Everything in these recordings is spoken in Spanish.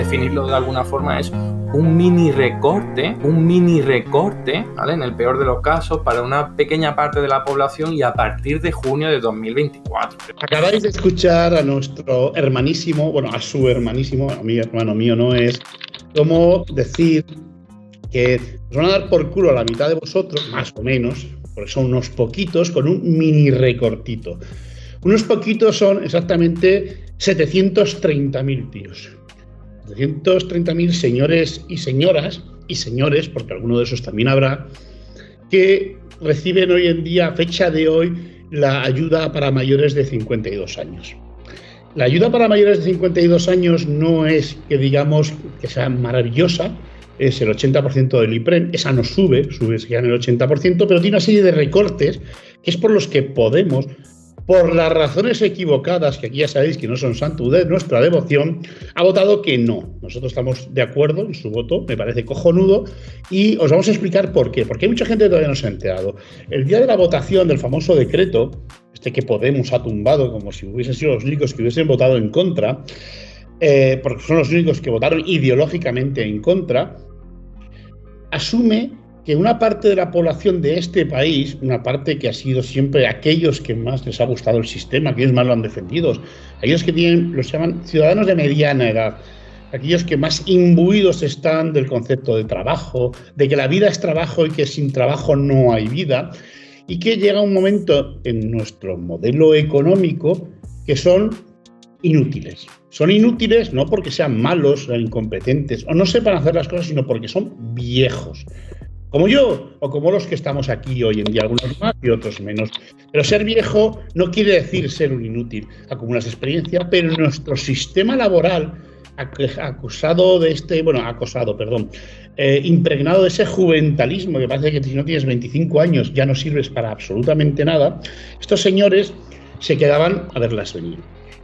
definirlo de alguna forma, es un mini recorte, ¿vale? En el peor de los casos, para una pequeña parte de la población y a partir de junio de 2024. Acabáis de escuchar a nuestro hermanísimo, bueno, a su hermanísimo, a mi hermano mío no es, como decir que os van a dar por culo a la mitad de vosotros, más o menos, porque son unos poquitos, con un mini recortito. Unos poquitos son exactamente 730.000 tíos. 730.000 señores y señoras, y señores, porque alguno de esos también habrá, que reciben hoy en día, a fecha de hoy, la ayuda para mayores de 52 años. La ayuda para mayores de 52 años no es que digamos que sea maravillosa, es el 80% del IPREM, esa no sube, se queda en el 80%, pero tiene una serie de recortes que es por los que Podemos, por las razones equivocadas, que aquí ya sabéis que no son santos de nuestra devoción, ha votado que no. Nosotros estamos de acuerdo en su voto, me parece cojonudo, y os vamos a explicar por qué. Porque hay mucha gente que todavía no se ha enterado. El día de la votación del famoso decreto, que Podemos ha tumbado como si hubiesen sido los únicos que hubiesen votado en contra, porque son los únicos que votaron ideológicamente en contra, asume que una parte de la población de este país, una parte que ha sido siempre aquellos que más les ha gustado el sistema, aquellos más lo han defendido, aquellos que tienen, los llaman ciudadanos de mediana edad, aquellos que más imbuidos están del concepto de trabajo, de que la vida es trabajo y que sin trabajo no hay vida, y que llega un momento en nuestro modelo económico que son inútiles. Son inútiles no porque sean malos o incompetentes o no sepan hacer las cosas, sino porque son viejos. Como yo o como los que estamos aquí hoy en día, algunos más y otros menos. Pero ser viejo no quiere decir ser un inútil. Acumulas experiencia, pero nuestro sistema laboral, impregnado de ese juventalismo que parece que si no tienes 25 años ya no sirves para absolutamente nada, estos señores se quedaban a verlas venir.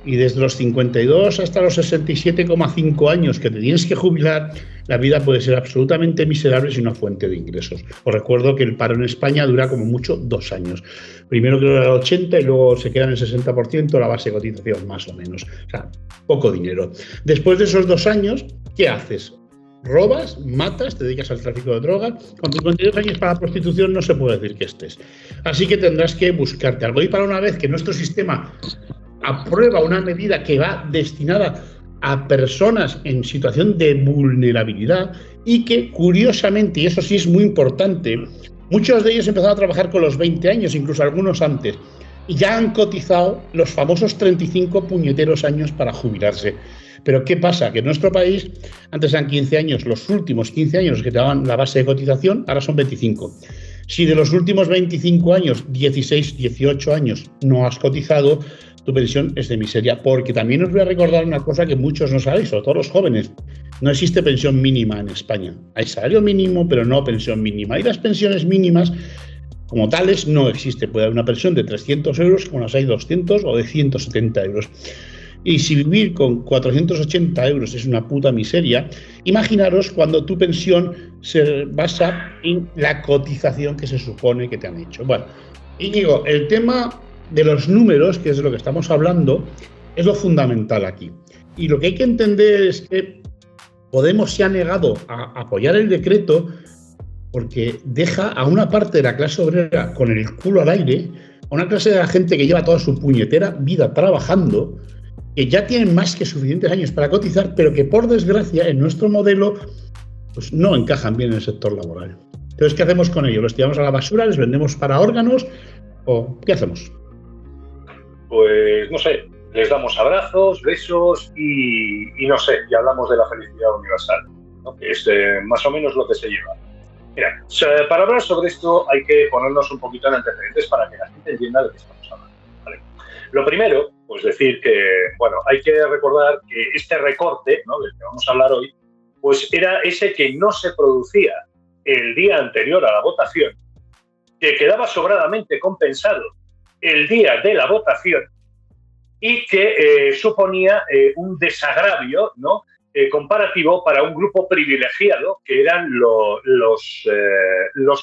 Y desde los 52 hasta los 67,5 años que te tienes que jubilar, la vida puede ser absolutamente miserable sin una fuente de ingresos. Os recuerdo que el paro en España dura como mucho 2 años. Primero creo que era el 80 y luego se queda en el 60% la base de cotización, más o menos. O sea, poco dinero. Después de esos 2 años, ¿qué haces? Robas, matas, te dedicas al tráfico de drogas. Con 52 años para la prostitución no se puede decir que estés. Así que tendrás que buscarte algo. Y para una vez que nuestro sistema aprueba una medida que va destinada a personas en situación de vulnerabilidad y que, curiosamente, y eso sí es muy importante, muchos de ellos empezaron a trabajar con los 20 años, incluso algunos antes, y ya han cotizado los famosos 35 puñeteros años para jubilarse. Pero ¿qué pasa? Que en nuestro país antes eran 15 años, los últimos 15 años que te daban la base de cotización, ahora son 25. Si de los últimos 25 años, 16, 18 años no has cotizado, tu pensión es de miseria, porque también os voy a recordar una cosa que muchos no sabéis, sobre todo los jóvenes. No existe pensión mínima en España. Hay salario mínimo, pero no pensión mínima. Y las pensiones mínimas, como tales, no existe. Puede haber una pensión de 300 euros, como las hay 200 o de 170 euros. Y si vivir con 480 euros es una puta miseria, imaginaros cuando tu pensión se basa en la cotización que se supone que te han hecho. Bueno, Íñigo, el tema de los números, que es de lo que estamos hablando, es lo fundamental aquí. Y lo que hay que entender es que Podemos se ha negado a apoyar el decreto porque deja a una parte de la clase obrera con el culo al aire, a una clase de la gente que lleva toda su puñetera vida trabajando, que ya tienen más que suficientes años para cotizar, pero que por desgracia en nuestro modelo pues no encajan bien en el sector laboral. Entonces, ¿qué hacemos con ellos? ¿Los tiramos a la basura? ¿Les vendemos para órganos? ¿O qué hacemos? Pues no sé, les damos abrazos, besos y no sé, y hablamos de la felicidad universal, ¿no? Que es más o menos lo que se lleva. Mira, para hablar sobre esto hay que ponernos un poquito en antecedentes para que la gente entienda de qué estamos hablando, ¿vale? Lo primero, pues decir que, bueno, hay que recordar que este recorte, ¿no?, del que vamos a hablar hoy, pues era ese que no se producía el día anterior a la votación, que quedaba sobradamente compensado el día de la votación y que suponía un desagravio, ¿no?, comparativo para un grupo privilegiado que eran los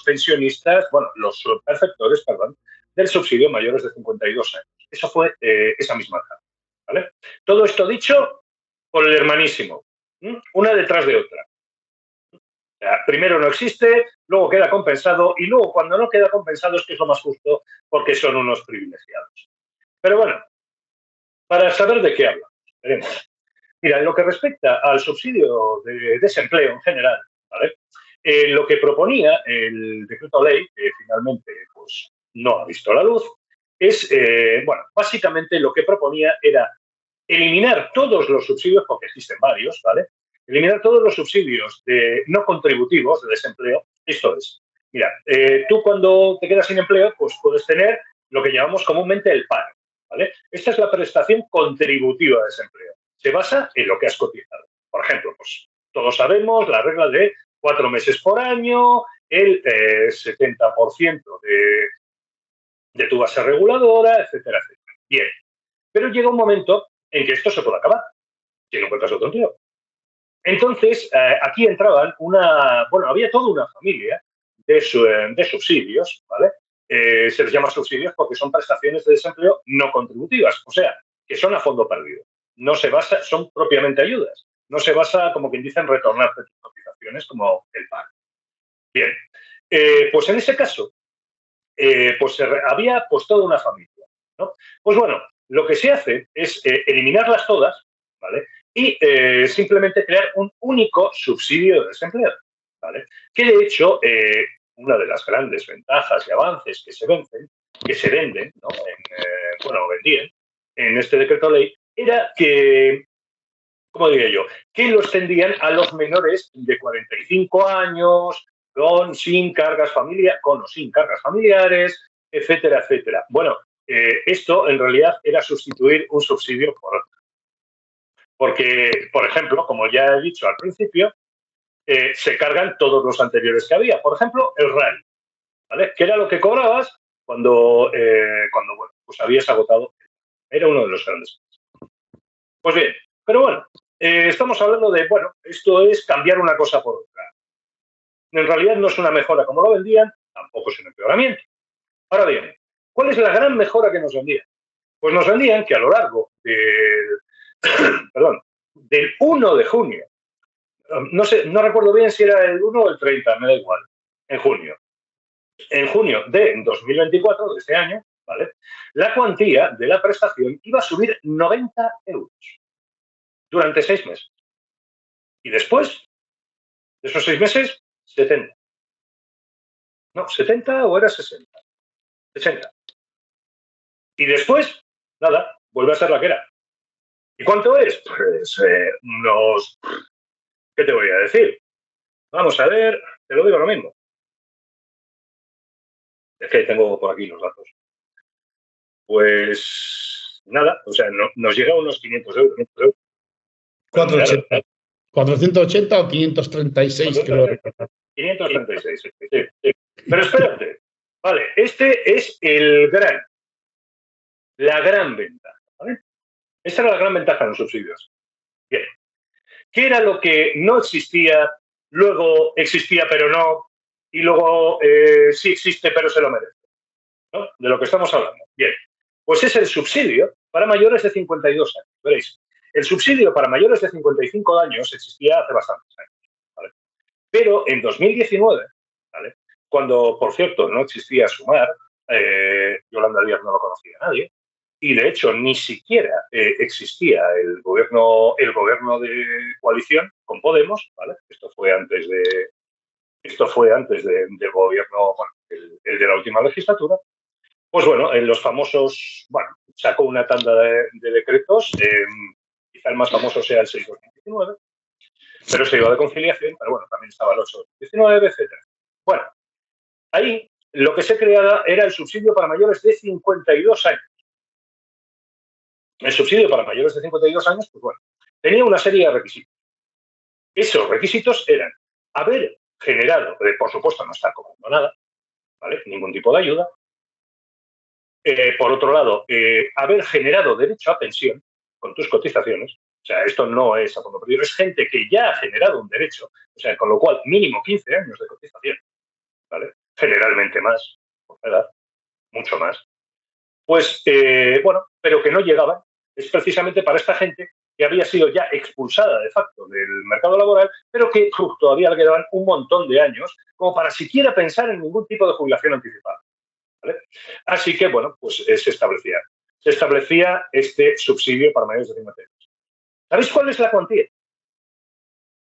pensionistas, bueno, los perceptores, perdón, del subsidio mayores de 52 años. Eso fue esa misma tarde, ¿vale? Todo esto dicho por el hermanísimo. una detrás de otra. O sea, primero no existe, luego queda compensado y luego cuando no queda compensado es que es lo más justo porque son unos privilegiados. Pero bueno, para saber de qué hablamos, veremos. Mira, en lo que respecta al subsidio de desempleo en general, ¿vale? Lo que proponía el decreto ley, que finalmente pues, no ha visto la luz, es, bueno, básicamente lo que proponía era eliminar todos los subsidios, porque existen varios, ¿vale? Eliminar todos los subsidios no contributivos de desempleo. Esto es, mira, tú cuando te quedas sin empleo, pues puedes tener lo que llamamos comúnmente el paro, ¿vale? Esta es la prestación contributiva de desempleo. Se basa en lo que has cotizado. Por ejemplo, pues todos sabemos la regla de 4 meses por año, el 70% de tu base reguladora, etcétera, etcétera. Bien, pero llega un momento en que esto se puede acabar, si no encuentras otro empleo. Entonces, aquí entraban bueno, había toda una familia de subsidios, ¿vale? Se les llama subsidios porque son prestaciones de desempleo no contributivas, o sea, que son a fondo perdido. No se basa, son propiamente ayudas. No se basa, como quien dice, en retornar tus cotizaciones como el paro. Bien, pues en ese caso, pues había pues toda una familia, ¿no? Pues bueno, lo que se hace es eliminarlas todas, ¿vale? Y simplemente crear un único subsidio de desempleo, ¿vale? Que de hecho, una de las grandes ventajas y avances que se venden, ¿no? Bueno, vendían en este decreto ley, era que, ¿cómo diría yo? Que lo extendían a los menores de 45 años, con o sin cargas familiares, etcétera, etcétera. Bueno, esto en realidad era sustituir un subsidio por otro. Porque, por ejemplo, como ya he dicho al principio, se cargan todos los anteriores que había. Por ejemplo, el RAI, ¿vale? Que era lo que cobrabas cuando bueno, pues habías agotado. Era uno de los grandes. Pues bien, pero bueno, estamos hablando de, bueno, esto es cambiar una cosa por otra. En realidad no es una mejora como lo vendían, tampoco es un empeoramiento. Ahora bien, ¿cuál es la gran mejora que nos vendían? Pues nos vendían que a lo largo del 1 de junio, no sé, no recuerdo bien si era el 1 o el 30, me da igual, en junio de 2024, de este año, ¿vale? La cuantía de la prestación iba a subir 90 euros durante 6 meses. Y después de esos 6 meses, 70. No, 70 o era 60. 60. Y después, nada, vuelve a ser la que era. ¿Y cuánto es? Pues unos... ¿Qué te voy a decir? Vamos a ver, te lo digo ahora mismo. Es que tengo por aquí los datos. Pues nada, o sea, nos llega a unos 500 euros. 480. 480 o 536, creo recordar. 536, sí. Pero espérate, vale, este es la gran ventaja, ¿vale? Esta era la gran ventaja de los subsidios. Bien. ¿Qué era lo que no existía, luego existía pero no, y luego sí existe pero se lo merece? ¿No? De lo que estamos hablando. Bien, pues es el subsidio para mayores de 52 años. Veréis, el subsidio para mayores de 55 años existía hace bastantes años, ¿vale? Pero en 2019, ¿vale? Cuando, por cierto, no existía Sumar, Yolanda Díaz no lo conocía a nadie, y de hecho ni siquiera existía el gobierno de coalición con Podemos, ¿vale? Esto fue antes del gobierno, bueno, el de la última legislatura. Pues bueno, en los famosos, bueno, sacó una tanda de decretos, quizá el más famoso sea el 6/2019, pero se iba de conciliación, pero bueno, también estaba el 8/19, etcétera. Bueno, ahí lo que se creaba era el subsidio para mayores de 52 años. El subsidio para mayores de 52 años, pues bueno, tenía una serie de requisitos. Esos requisitos eran haber generado, por supuesto no estar cobrando nada, ¿vale? Ningún tipo de ayuda. Por otro lado, haber generado derecho a pensión con tus cotizaciones. O sea, esto no es a fondo perdido, es gente que ya ha generado un derecho. O sea, con lo cual, mínimo 15 años de cotización, ¿vale? Generalmente más, por edad, mucho más. Pues, bueno, pero que no llegaban. Es precisamente para esta gente que había sido ya expulsada de facto del mercado laboral, pero que todavía le quedaban un montón de años como para siquiera pensar en ningún tipo de jubilación anticipada, ¿vale? Así que, bueno, pues se establecía este subsidio para mayores de 50 años. ¿Sabéis cuál es la cuantía?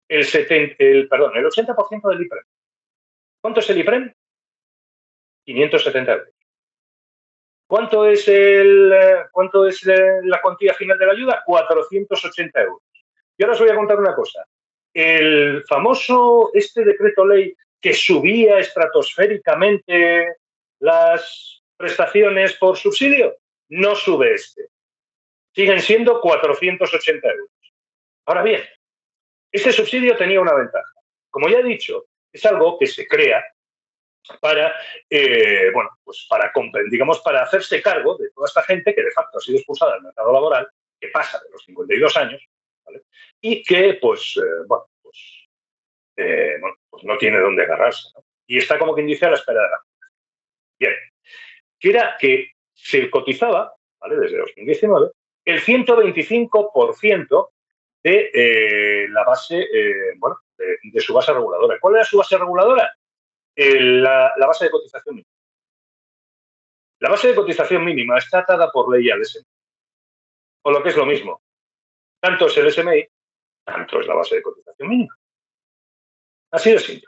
El 80% del IPREM. ¿Cuánto es el IPREM? 570 euros. ¿Cuánto es la cuantía final de la ayuda? 480 euros. Y ahora os voy a contar una cosa. El famoso decreto ley que subía estratosféricamente las prestaciones por subsidio, no sube este. Siguen siendo 480 euros. Ahora bien, este subsidio tenía una ventaja. Como ya he dicho, es algo que se crea para, para hacerse cargo de toda esta gente que de facto ha sido expulsada del mercado laboral, que pasa de los 52 años, ¿vale? Y que, pues no tiene dónde agarrarse, ¿no? Y está, como quien dice, a la espera de la jubilación. Bien, que era que se cotizaba, ¿vale?, desde 2019, el 125% de la base, de su base reguladora. ¿Cuál era su base reguladora? La base de cotización mínima. La base de cotización mínima está atada por ley al SMI. O lo que es lo mismo, tanto es el SMI, tanto es la base de cotización mínima. Así de simple.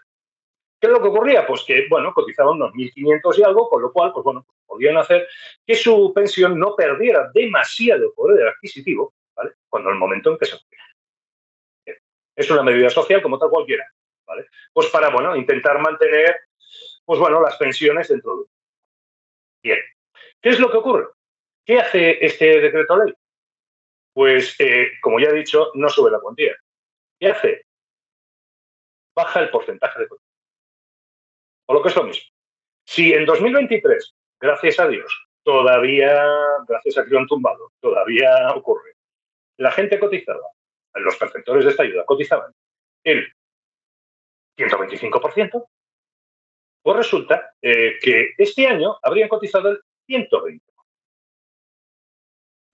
¿Qué es lo que ocurría? Pues que, cotizaban unos 1.500 y algo, con lo cual, podían hacer que su pensión no perdiera demasiado poder adquisitivo, ¿vale?, cuando el momento en que se jubilara. Es una medida social como tal cualquiera, ¿vale? Pues para, intentar mantener, las pensiones dentro de... Bien. ¿Qué es lo que ocurre? ¿Qué hace este decreto ley? Pues, como ya he dicho, no sube la cuantía. ¿Qué hace? Baja el porcentaje de cotización. O lo que es lo mismo. Si en 2023, gracias a Dios, gracias a que lo han tumbado, todavía ocurre, la gente cotizaba, los perceptores de esta ayuda cotizaban el 125%, pues resulta que este año habrían cotizado el 120%.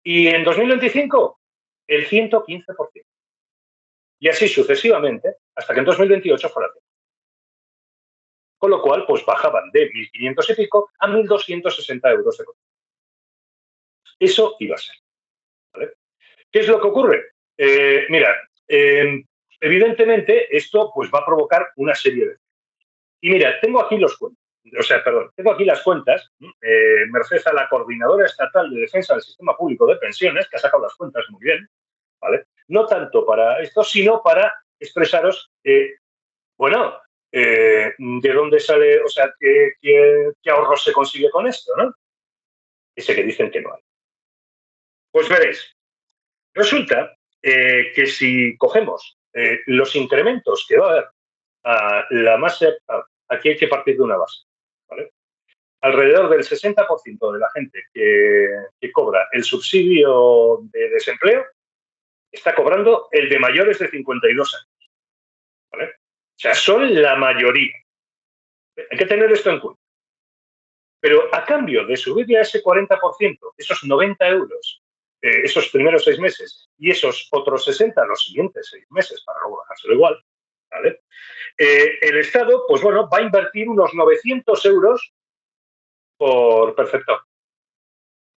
Y en 2025, el 115%. Y así sucesivamente, hasta que en 2028 fuera 100%. Con lo cual, pues bajaban de 1.500 y pico a 1.260 euros de cotización. Eso iba a ser, ¿vale? ¿Qué es lo que ocurre? Evidentemente esto pues va a provocar una serie de... Y mira, tengo aquí las cuentas, merced a la Coordinadora Estatal de Defensa del Sistema Público de Pensiones, que ha sacado las cuentas muy bien, ¿vale? No tanto para esto, sino para expresaros, de dónde sale, qué ahorro se consigue con esto, ¿no? Ese que dicen que no hay. Pues veréis, resulta que si cogemos los incrementos que va a haber a la masa, aquí hay que partir de una base, ¿vale? Alrededor del 60% de la gente que cobra el subsidio de desempleo está cobrando el de mayores de 52 años, ¿vale? O sea, son la mayoría. Hay que tener esto en cuenta. Pero a cambio de subirle a ese 40%, esos 90 euros, esos primeros 6 meses, y esos otros 60 los siguientes 6 meses, para luego bajárselo igual, ¿vale? El Estado, pues va a invertir unos 900 euros por perceptor,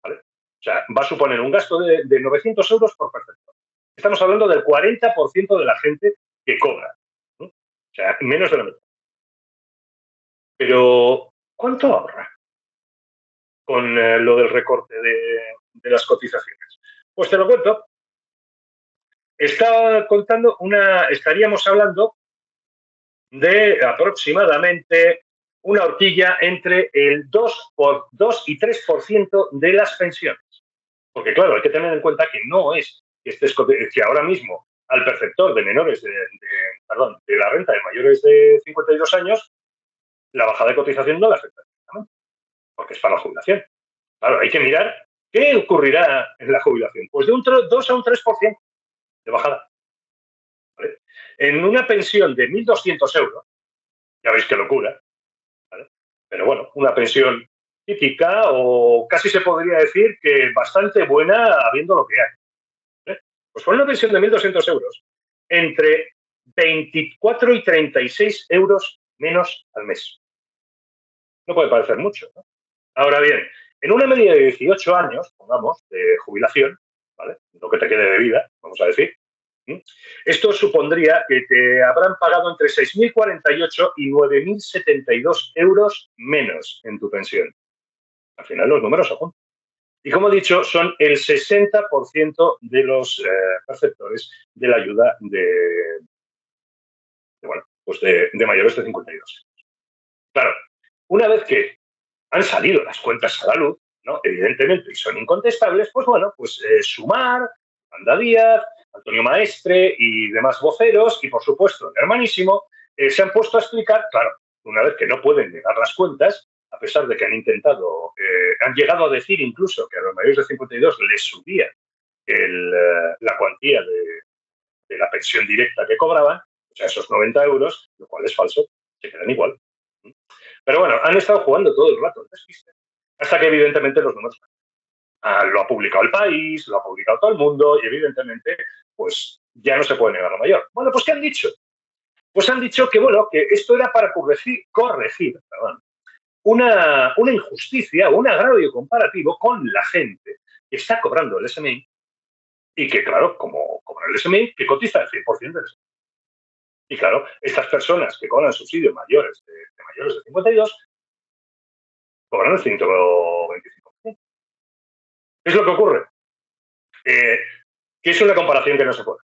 ¿vale? O sea, va a suponer un gasto de 900 euros por perceptor. Estamos hablando del 40% de la gente que cobra, ¿no? O sea, menos de la mitad. Pero, ¿cuánto ahorra con lo del recorte de las cotizaciones? Pues te lo cuento. Estaríamos hablando de aproximadamente una horquilla entre el 2 y 3% de las pensiones. Porque, claro, hay que tener en cuenta que no es que ahora mismo al perceptor de menores de la renta de mayores de 52 años, la bajada de cotización no le afecta directamente, porque es para la jubilación. Claro, hay que mirar qué ocurrirá en la jubilación. Pues de un 2 a un 3% de bajada, ¿vale? En una pensión de 1.200 euros, ya veis qué locura, ¿vale? Pero una pensión típica o casi se podría decir que bastante buena habiendo lo que hay, ¿vale? Pues con una pensión de 1.200 euros, entre 24 y 36 euros menos al mes. No puede parecer mucho, ¿no? Ahora bien, en una media de 18 años, pongamos, de jubilación, ¿vale? Lo que te quede de vida, vamos a decir, esto supondría que te habrán pagado entre 6.048 y 9.072 euros menos en tu pensión. Al final los números se juntan. Y como he dicho, son el 60% de los perceptores de la ayuda de mayores de 52. Claro, una vez que han salido las cuentas a la luz, ¿no? Evidentemente, y son incontestables, pues bueno, Sumar, Anda Díaz, Antonio Maestre y demás voceros, y por supuesto el hermanísimo, se han puesto a explicar, claro, una vez que no pueden llegar las cuentas, a pesar de que han intentado, han llegado a decir incluso que a los mayores de 52 les subía la cuantía de la pensión directa que cobraban, o sea, esos 90 euros, lo cual es falso, se quedan igual. Pero bueno, han estado jugando todo el rato el despiste, hasta que evidentemente los números lo ha publicado El País, lo ha publicado todo el mundo y evidentemente pues ya no se puede negar lo mayor. Bueno, pues ¿qué han dicho? Pues han dicho que bueno, que esto era para corregir una injusticia, un agravio comparativo con la gente que está cobrando el SMI y que claro, como cobra el SMI, que cotiza el 100% del SMI. Y claro, estas personas que cobran subsidios mayores de 52 cobran el 125%. ¿Qué es lo que ocurre? Que es una comparación que no se puede.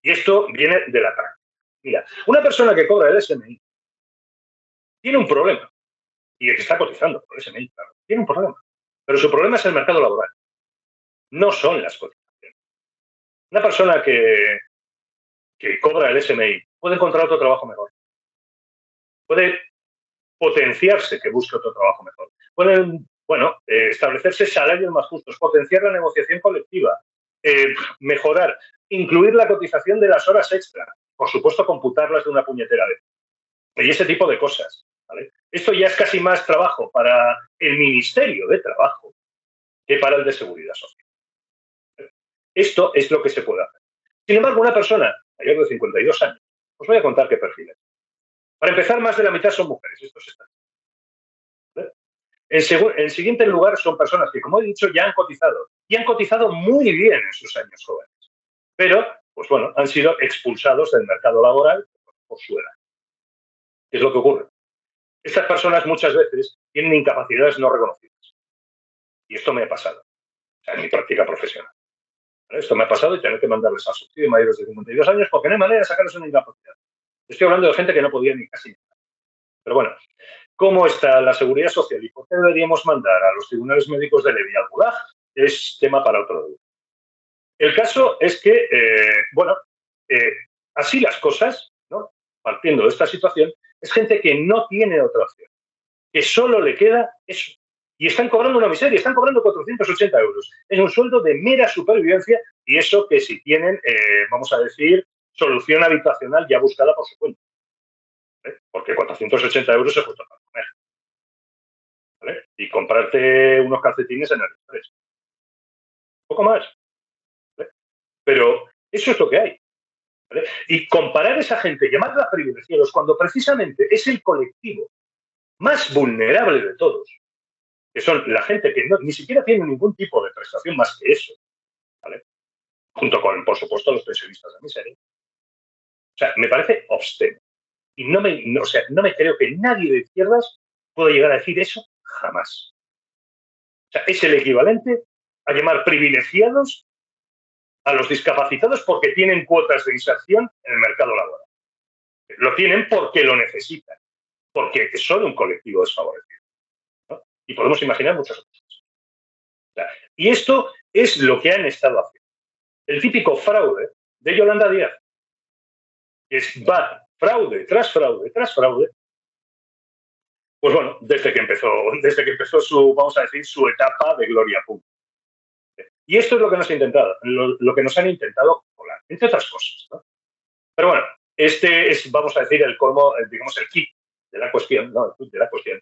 Y esto viene de la práctica. Mira, una persona que cobra el SMI tiene un problema. Y el que está cotizando por el SMI, claro, tiene un problema. Pero su problema es el mercado laboral. No son las cotizaciones. Una persona que cobra el SMI puede encontrar otro trabajo mejor. Puede potenciarse que busque otro trabajo mejor. Pueden, establecerse salarios más justos, potenciar la negociación colectiva, mejorar, incluir la cotización de las horas extra, por supuesto computarlas de una puñetera vez. Y ese tipo de cosas. ¿Vale? Esto ya es casi más trabajo para el Ministerio de Trabajo que para el de Seguridad Social. Esto es lo que se puede hacer. Sin embargo, una persona mayor de 52 años, os voy a contar qué perfil es. Para empezar, más de la mitad son mujeres. Esto se está. ¿Vale? En siguiente lugar, son personas que, como he dicho, ya han cotizado. Y han cotizado muy bien en sus años jóvenes. Pero, han sido expulsados del mercado laboral por su edad. ¿Qué es lo que ocurre? Estas personas muchas veces tienen incapacidades no reconocidas. Y esto me ha pasado en mi práctica profesional. ¿Vale? Esto me ha pasado y tener que mandarles a subsidio mayores de 52 años porque no hay manera de sacarles una incapacidad. Estoy hablando de gente que no podía ni casi nada. Pero bueno, ¿cómo está la seguridad social y por qué deberíamos mandar a los tribunales médicos de Levi al Gulag? Es tema para otro día. El caso es que, así las cosas, ¿no? Partiendo de esta situación, es gente que no tiene otra opción, que solo le queda eso. Y están cobrando una miseria, están cobrando 480 euros. Es un sueldo de mera supervivencia y eso que si tienen, solución habitacional ya buscada por su cuenta. ¿Vale? Porque 480 euros se cuesta para comer. ¿Vale? Y comprarte unos calcetines en el express. Un poco más. ¿Vale? Pero eso es lo que hay. ¿Vale? Y comparar a esa gente, llamarla privilegiados, cuando precisamente es el colectivo más vulnerable de todos, que son la gente que ni siquiera tiene ningún tipo de prestación más que eso, ¿vale? Junto con, por supuesto, los pensionistas de miseria. O sea, me parece obsceno. Y no me creo que nadie de izquierdas pueda llegar a decir eso jamás. O sea, es el equivalente a llamar privilegiados a los discapacitados porque tienen cuotas de inserción en el mercado laboral. Lo tienen porque lo necesitan, porque son un colectivo desfavorecido, ¿no? Y podemos imaginar muchas otras cosas. O sea, y esto es lo que han estado haciendo. El típico fraude de Yolanda Díaz, que va fraude tras fraude tras fraude, pues bueno, desde que empezó su etapa de gloria pública. Y esto es lo que nos ha intentado, lo que nos han intentado colar, entre otras cosas, ¿no? Pero bueno, este es, el colmo, digamos, el kit de la cuestión, ¿no? El kit de la cuestión,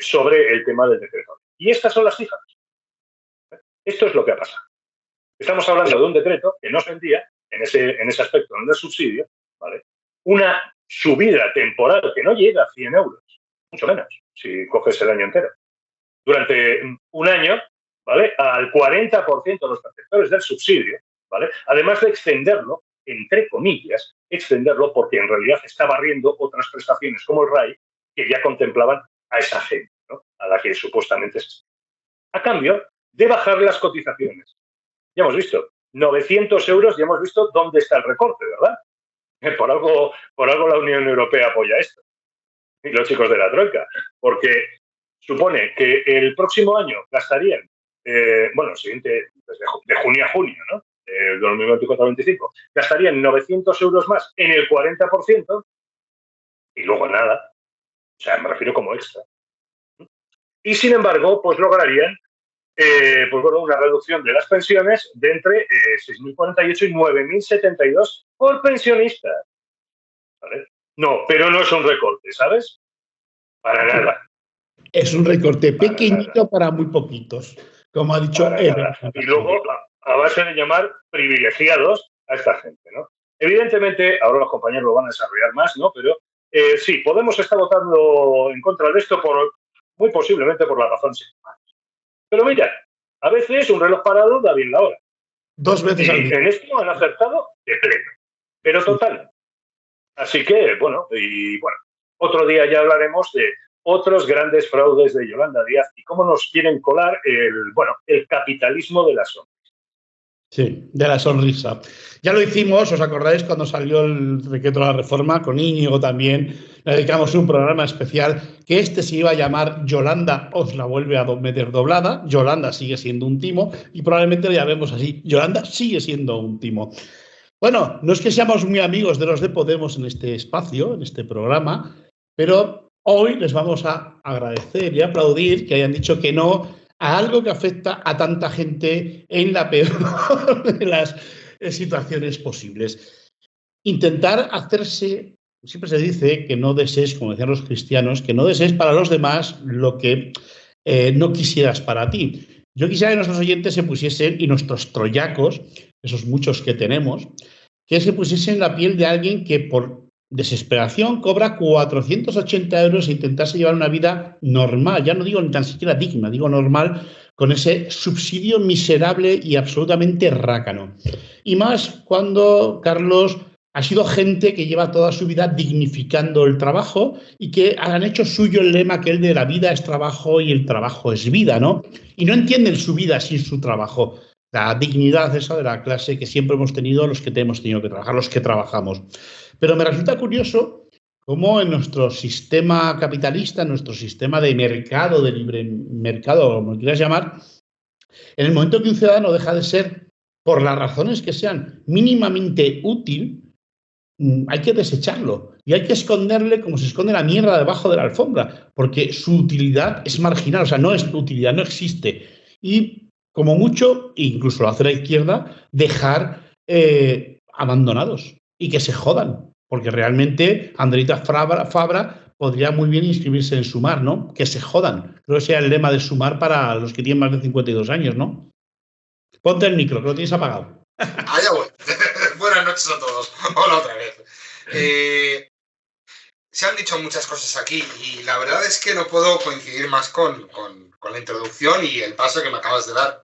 sobre el tema del decreto. Y estas son las cifras. Esto es lo que ha pasado. Estamos hablando de un decreto que nos vendía, en ese aspecto del subsidio, ¿vale?, una subida temporal que no llega a 100 euros, mucho menos, si coges el año entero, durante un año, ¿vale?, al 40% de los perceptores del subsidio, ¿vale?, además de extenderlo, entre comillas, extenderlo porque en realidad está barriendo otras prestaciones como el RAI que ya contemplaban a esa gente, ¿no?, a la que supuestamente es. A cambio de bajar las cotizaciones. Ya hemos visto, 900 euros, ya hemos visto dónde está el recorte, ¿verdad? Por algo la Unión Europea apoya esto. Y los chicos de la Troika. Porque supone que el próximo año gastarían, el siguiente, de junio a junio, ¿no?, de 2024-25, gastarían 900 euros más en el 40% y luego nada. O sea, me refiero como extra. Y sin embargo, pues lograrían una reducción de las pensiones de entre 6.048 y 9.072 por pensionista. ¿Vale? No, pero no es un recorte, ¿sabes? Para nada. Es un recorte pequeñito para muy poquitos, como ha dicho él. Y luego, a base de llamar privilegiados a esta gente, ¿no? Evidentemente, ahora los compañeros lo van a desarrollar más, ¿no? Pero sí, Podemos estar votando en contra de esto muy posiblemente por la razón sexual. Pero mira, a veces un reloj parado da bien la hora. 2 veces al día. En esto han acertado de pleno. Pero total. Así que, otro día ya hablaremos de otros grandes fraudes de Yolanda Díaz y cómo nos quieren colar el capitalismo de la sonrisa. Sí, de la sonrisa. Ya lo hicimos, os acordáis, cuando salió el decreto de la reforma, con Íñigo también, le dedicamos un programa especial que se iba a llamar Yolanda os la vuelve a meter doblada. Yolanda sigue siendo un timo y probablemente lo llamemos así. Yolanda sigue siendo un timo. Bueno, no es que seamos muy amigos de los de Podemos en este espacio, en este programa, pero hoy les vamos a agradecer y aplaudir que hayan dicho que no a algo que afecta a tanta gente en la peor de las situaciones posibles. Intentar hacerse, siempre se dice que no desees, como decían los cristianos, que no desees para los demás lo que no quisieras para ti. Yo quisiera que nuestros oyentes se pusiesen, y nuestros troyacos, esos muchos que tenemos, que se pusiesen en la piel de alguien que por desesperación cobra 480 euros e intentarse llevar una vida normal, ya no digo ni tan siquiera digna, digo normal, con ese subsidio miserable y absolutamente rácano. Y más cuando, Carlos, ha sido gente que lleva toda su vida dignificando el trabajo y que han hecho suyo el lema que el de la vida es trabajo y el trabajo es vida, ¿no? Y no entienden su vida sin su trabajo. La dignidad esa de la clase que siempre hemos tenido los que hemos tenido que trabajar, los que trabajamos. Pero me resulta curioso cómo en nuestro sistema capitalista, en nuestro sistema de mercado, de libre mercado, como lo quieras llamar, en el momento que un ciudadano deja de ser, por las razones que sean, mínimamente útil, hay que desecharlo y hay que esconderle como se esconde la mierda debajo de la alfombra, porque su utilidad es marginal, o sea, no es utilidad, no existe. Y como mucho, incluso lo hace la izquierda, dejar abandonados y que se jodan, porque realmente Andreita Fabra podría muy bien inscribirse en Sumar, ¿no? Que se jodan. Creo que sea el lema de Sumar para los que tienen más de 52 años, ¿no? Ponte el micro, que lo tienes apagado. Allá voy. Buenas noches a todos. Hola otra vez. Se han dicho muchas cosas aquí y la verdad es que no puedo coincidir más con la introducción y el paso que me acabas de dar.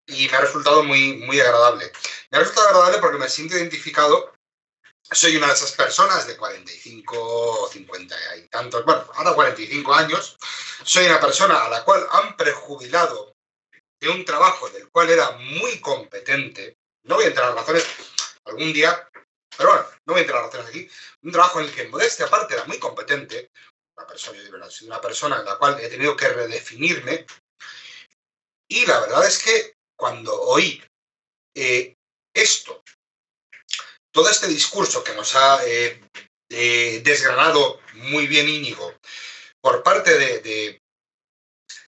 Y me ha resultado muy, muy agradable. Me ha resultado agradable porque me siento identificado. Soy una de esas personas de 45, 50 y tantos, bueno, ahora 45 años. Soy una persona a la cual han prejubilado de un trabajo del cual era muy competente. No voy a entrar en razones algún día, pero bueno, no voy a entrar en razones aquí. Un trabajo en el que en modestia aparte era muy competente. Soy una persona en la cual he tenido que redefinirme. Y la verdad es que cuando oí todo este discurso que nos ha desgranado muy bien Íñigo, por parte de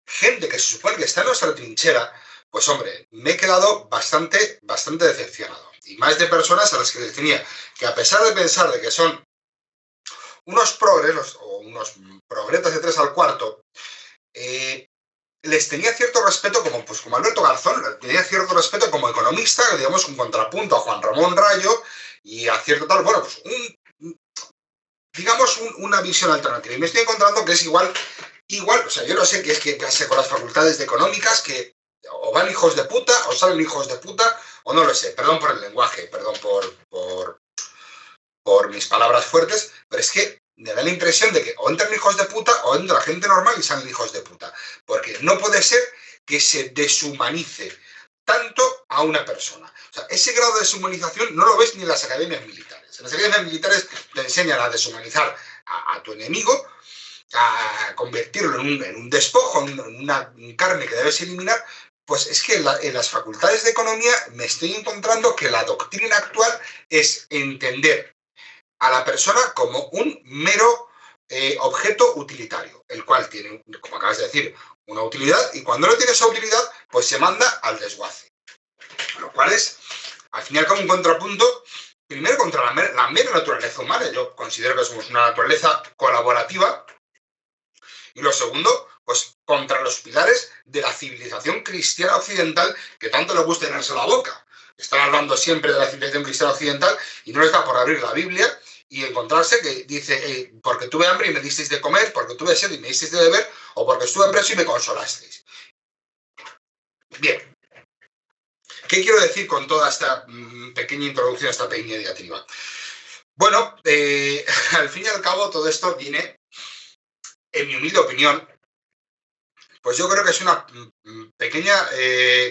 gente que se supone que está en nuestra trinchera, pues hombre, me he quedado bastante decepcionado. Y más de personas a las que les tenía que, a pesar de pensar de que son unos progres o unos progretas de 3 al cuarto, les tenía cierto respeto, como Alberto Garzón, tenía cierto respeto como economista, digamos, un contrapunto a Juan Ramón Rayo y a cierto tal, bueno, pues una visión alternativa. Y me estoy encontrando que es igual, o sea, yo no sé qué es que pasa con las facultades de económicas, que o van hijos de puta, o salen hijos de puta, o no lo sé, perdón por el lenguaje, perdón por mis palabras fuertes, pero es que me da la impresión de que o entran hijos de puta o entra gente normal y salen hijos de puta. Porque no puede ser que se deshumanice tanto a una persona. O sea, ese grado de deshumanización no lo ves ni en las academias militares. En las academias militares te enseñan a deshumanizar a tu enemigo, a convertirlo en un despojo, en una carne que debes eliminar. Pues es que en las facultades de economía me estoy encontrando que la doctrina actual es entender a la persona como un mero objeto utilitario, el cual tiene, como acabas de decir, una utilidad, y cuando no tiene esa utilidad, pues se manda al desguace. Lo cual es, al fin y al cabo, un contrapunto, primero contra la mera naturaleza humana. Yo considero que somos una naturaleza colaborativa, y lo segundo, pues contra los pilares de la civilización cristiana occidental, que tanto le gusta llenarse la boca. Están hablando siempre de la civilización cristiana occidental y no les da por abrir la Biblia y encontrarse que dice, porque tuve hambre y me disteis de comer, porque tuve sed y me disteis de beber, o porque estuve preso y me consolasteis. Bien. ¿Qué quiero decir con toda esta pequeña introducción, esta pequeña diatriba? Bueno, al fin y al cabo todo esto viene, en mi humilde opinión, pues yo creo que es una pequeña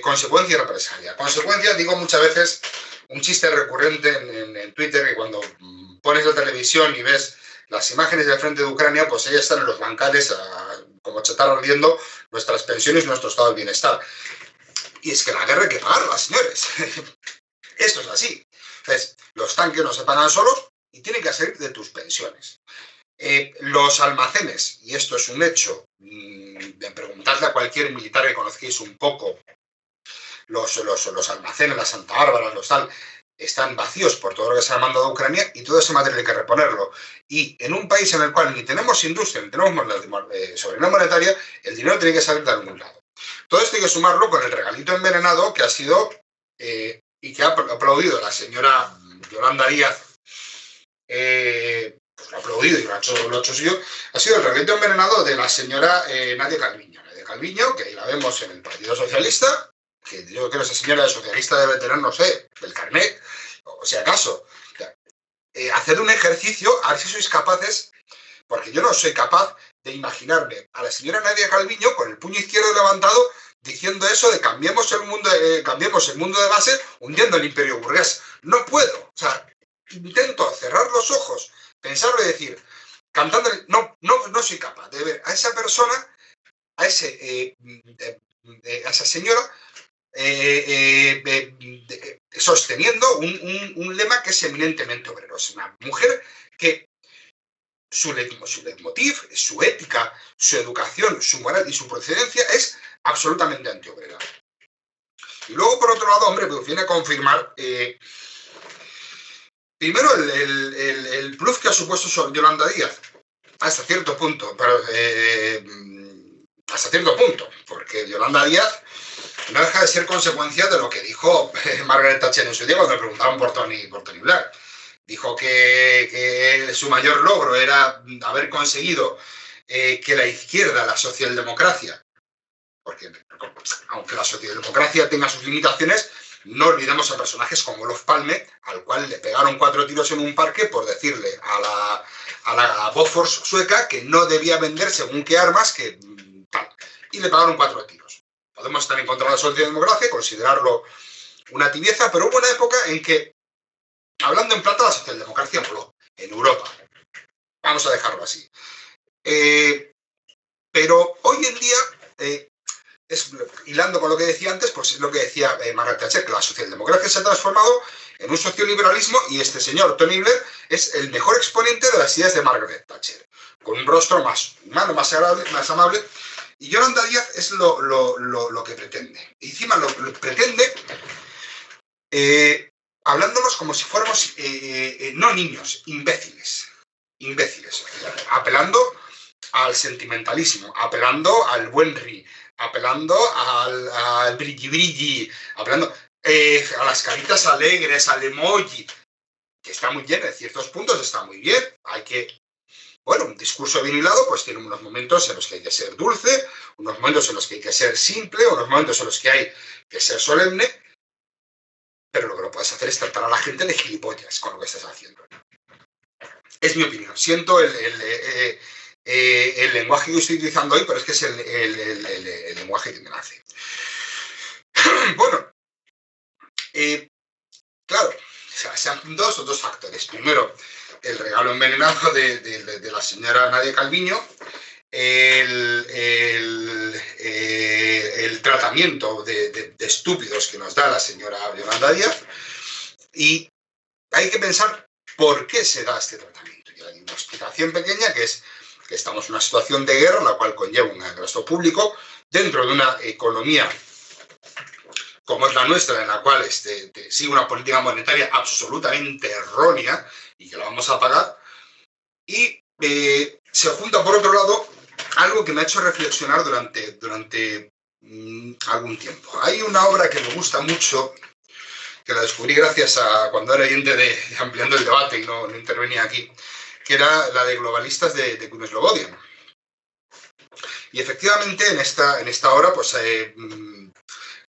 consecuencia y represalia. Consecuencia, digo muchas veces, un chiste recurrente en Twitter, que cuando pones la televisión y ves las imágenes del frente de Ucrania, pues ellas están en los bancales como chatarra ardiendo nuestras pensiones y nuestro estado de bienestar. Y es que la guerra hay que pagarla, señores. Esto es así. Entonces, los tanques no se pagan solos y tienen que salir de tus pensiones. Los almacenes, y esto es un hecho, de preguntarle a cualquier militar que conozcáis un poco, los almacenes, las Santa Bárbara, los tal, están vacíos por todo lo que se ha mandado a Ucrania y todo ese material hay que reponerlo. Y en un país en el cual ni tenemos industria, ni tenemos soberanía monetaria, el dinero tiene que salir de algún lado. Todo esto hay que sumarlo con el regalito envenenado que ha sido, y que ha aplaudido la señora Yolanda Díaz, pues lo ha aplaudido y lo ha hecho suyo, ha sido el regalito envenenado de la señora Nadia Calviño. Nadia Calviño, que ahí la vemos en el Partido Socialista, que yo creo que esa señora de socialista debe tener, no sé, el carnet, o si acaso. Hacer un ejercicio, a ver si sois capaces, porque yo no soy capaz de imaginarme a la señora Nadia Calviño con el puño izquierdo levantado diciendo eso de cambiemos el mundo de base hundiendo el imperio burgués. No puedo. O sea, intento cerrar los ojos, pensarlo y decir, cantando, no soy capaz de ver a esa persona, a esa señora, sosteniendo un lema que es eminentemente obrero. Es una mujer que su leitmotiv, su ética, su educación, su moral y su procedencia es absolutamente antiobrera. Y luego, por otro lado, hombre, pues viene a confirmar, primero, el bluff que ha supuesto sobre Yolanda Díaz, hasta cierto punto, pero hasta cierto punto, porque Yolanda Díaz no deja de ser consecuencia de lo que dijo Margaret Thatcher en su día cuando le preguntaban por Tony Blair. Dijo que su mayor logro era haber conseguido que la izquierda, la socialdemocracia, porque aunque la socialdemocracia tenga sus limitaciones, no olvidemos a personajes como Olof Palme, al cual le pegaron 4 tiros en un parque por decirle a la Bofors sueca que no debía vender según qué armas, que tal, y le pagaron 4 tiros. Podemos estar en contra de la socialdemocracia, considerarlo una tibieza, pero hubo una época en que, hablando en plata, la socialdemocracia voló en Europa. Vamos a dejarlo así. Pero hoy en día, hilando con lo que decía antes, pues es lo que decía Margaret Thatcher, que la socialdemocracia se ha transformado en un socioliberalismo y este señor, Tony Blair, es el mejor exponente de las ideas de Margaret Thatcher, con un rostro más humano, más agradable, más amable. Y Yolanda Díaz es lo que pretende. Y encima lo pretende hablándonos como si fuéramos, no niños, imbéciles, apelando al sentimentalismo, apelando al buen ri, apelando al brilli, apelando a las caritas alegres, al emoji, que está muy bien, en ciertos puntos está muy bien. Hay que, bueno, un discurso bien hilado pues tiene unos momentos en los que hay que ser dulce, unos momentos en los que hay que ser simple, unos momentos en los que hay que ser solemne, pero lo que no puedes hacer es tratar a la gente de gilipollas con lo que estás haciendo. Es mi opinión. Siento el lenguaje que estoy utilizando hoy, pero es que es el lenguaje que me nace. Bueno, claro, o sea, se han juntado esos dos factores. Primero, el regalo envenenado de la señora Nadia Calviño, el tratamiento de estúpidos que nos da la señora Yolanda Díaz, y hay que pensar por qué se da este tratamiento. Y hay una explicación pequeña, que es que estamos en una situación de guerra, la cual conlleva un gasto público dentro de una economía como es la nuestra, en la cual sigue una política monetaria absolutamente errónea y que la vamos a pagar. Y se junta, por otro lado, algo que me ha hecho reflexionar durante algún tiempo. Hay una obra que me gusta mucho, que la descubrí gracias a cuando era oyente de Ampliando el Debate y no intervenía aquí, que era la de Globalistas de Kuno Slobodian. Y efectivamente en esta obra pues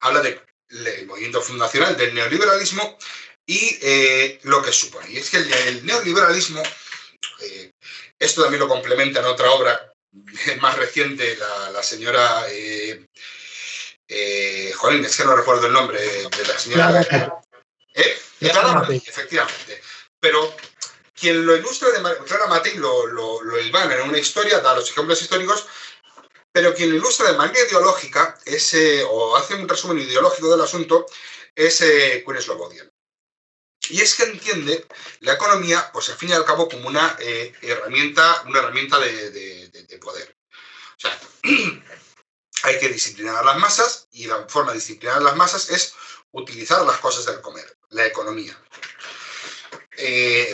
habla del movimiento fundacional del neoliberalismo y lo que supone. Y es que el neoliberalismo, esto también lo complementa en otra obra más reciente, la señora... Jolín, es que no recuerdo el nombre de la señora... Clara Matei, efectivamente. Pero quien lo ilustra Clara Matei lo hilvana en una historia, da los ejemplos históricos, pero quien lo ilustra de manera ideológica o hace un resumen ideológico del asunto es Kuno Slobodian. Y es que entiende la economía, pues al fin y al cabo, como una herramienta de poder. O sea, hay que disciplinar a las masas y la forma de disciplinar a las masas es utilizar las cosas del comer, la economía.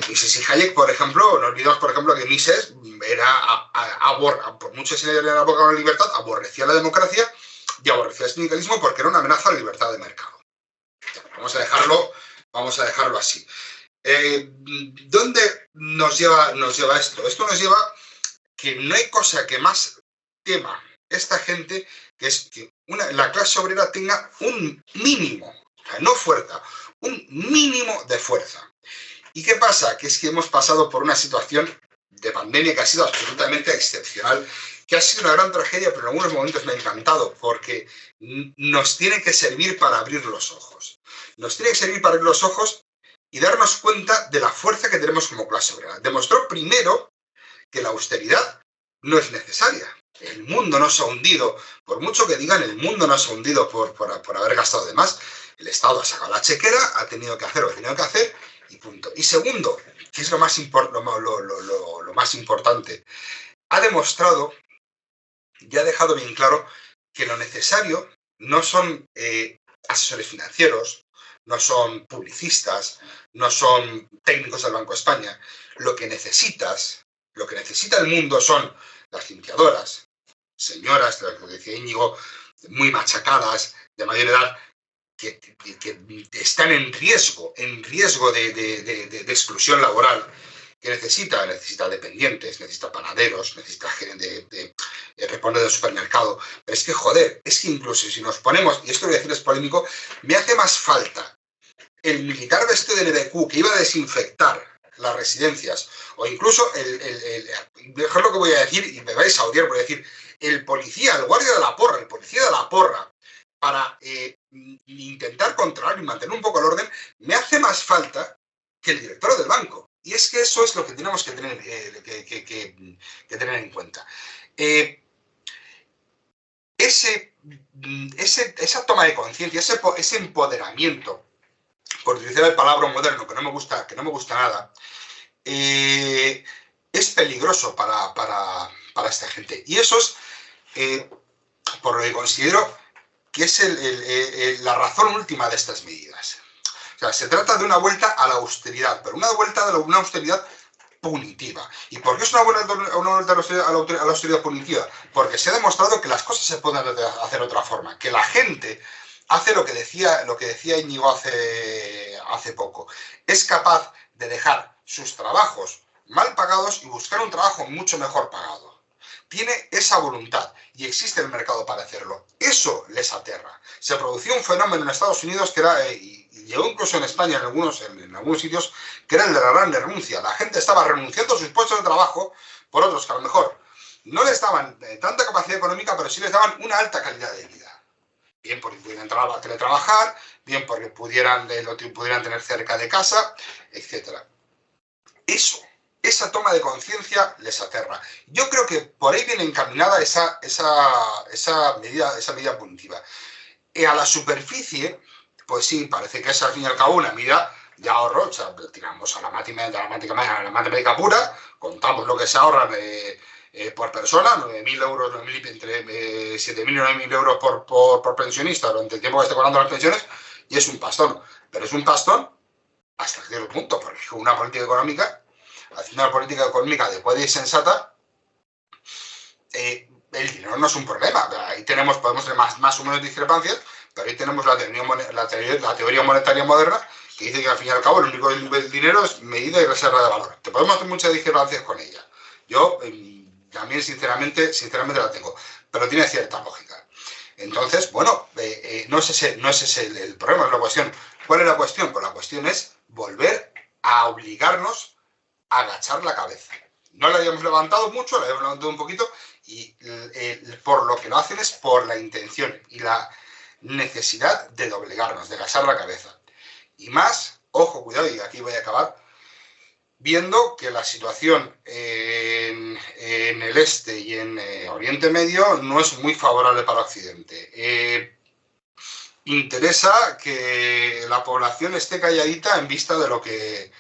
Mises y Hayek, por ejemplo, no olvidemos, por ejemplo, que Mises por muchos años de la época de la libertad, aborrecía la democracia y aborrecía el sindicalismo porque era una amenaza a la libertad de mercado. Vamos a dejarlo así. ¿Dónde nos lleva esto? Esto nos lleva que no hay cosa que más tema esta gente, que es que la clase obrera tenga un mínimo, o sea, no fuerza, un mínimo de fuerza. ¿Y qué pasa? Que es que hemos pasado por una situación de pandemia que ha sido absolutamente excepcional, que ha sido una gran tragedia, pero en algunos momentos me ha encantado, porque nos tiene que servir para abrir los ojos. Nos tiene que servir para abrir los ojos y darnos cuenta de la fuerza que tenemos como clase obrera. Demostró primero que la austeridad no es necesaria. El mundo no se ha hundido, por mucho que digan, el mundo no se ha hundido por haber gastado de más. El Estado ha sacado la chequera, ha tenido que hacer lo que ha tenido que hacer y punto. Y segundo, que es lo más importante, ha demostrado y ha dejado bien claro que lo necesario no son asesores financieros, no son publicistas, no son técnicos del Banco de España. Lo que necesita el mundo son las limpiadoras, señoras, lo que decía Íñigo, muy machacadas, de mayor edad, que están en riesgo de exclusión laboral, que necesita dependientes, necesita panaderos, necesita gente de reponer del supermercado. Pero es que, joder, es que incluso si nos ponemos, y esto lo voy a decir es polémico, me hace más falta el militar vestido de NBQ que iba a desinfectar las residencias, o incluso dejar lo que voy a decir, y me vais a odiar, voy a decir, el policía, el guardia de la porra, el policía de la porra, para intentar controlar y mantener un poco el orden, me hace más falta que el director del banco. Y es que eso es lo que tenemos que tener, tener en cuenta. Esa toma de conciencia, ese empoderamiento, por utilizar el palabra moderno, que no me gusta nada, es peligroso para esta gente. Y eso es, por lo que considero, que es la razón última de estas medidas. O sea, se trata de una vuelta a la austeridad, pero una vuelta a una austeridad punitiva. ¿Y por qué es una vuelta a la austeridad punitiva? Porque se ha demostrado que las cosas se pueden hacer de otra forma, que la gente hace lo que decía Íñigo hace poco. Es capaz de dejar sus trabajos mal pagados y buscar un trabajo mucho mejor pagado. Tiene esa voluntad y existe el mercado para hacerlo. Eso les aterra. Se produció un fenómeno en Estados Unidos que era, y llegó incluso en España en algunos sitios, que era el de la gran renuncia. La gente estaba renunciando a sus puestos de trabajo por otros que a lo mejor no les daban tanta capacidad económica, pero sí les daban una alta calidad de vida. Bien porque pudieran teletrabajar, bien porque pudieran tener cerca de casa, etc. Esa toma de conciencia les aterra. Yo creo que por ahí viene encaminada esa medida punitiva. Y a la superficie, pues sí, parece que es al fin y al cabo una medida de ahorro. O sea, tiramos a la matemática pura, contamos lo que se ahorra por persona, 9.000 euros, entre 7.000 y 9.000 euros por pensionista durante el tiempo que esté cobrando las pensiones, y es un pastón. Pero es un pastón hasta cierto punto, porque una política económica, haciendo una política económica adecuada y sensata, el dinero no es un problema. Ahí podemos tener más o menos discrepancias, pero ahí tenemos la teoría monetaria moderna, que dice que al fin y al cabo el único dinero es medida y reserva de valor. Te podemos hacer muchas discrepancias con ella. Yo también sinceramente la tengo, pero tiene cierta lógica. Entonces, bueno, no es ese el problema, es la cuestión. ¿Cuál es la cuestión? Pues la cuestión es volver a obligarnos a agachar la cabeza. No la habíamos levantado mucho, la habíamos levantado un poquito, y por lo que lo hacen es por la intención y la necesidad de doblegarnos, de agachar la cabeza. Y más, ojo, cuidado, y aquí voy a acabar, viendo que la situación en el este y en Oriente Medio no es muy favorable para Occidente. Interesa que la población esté calladita en vista de lo que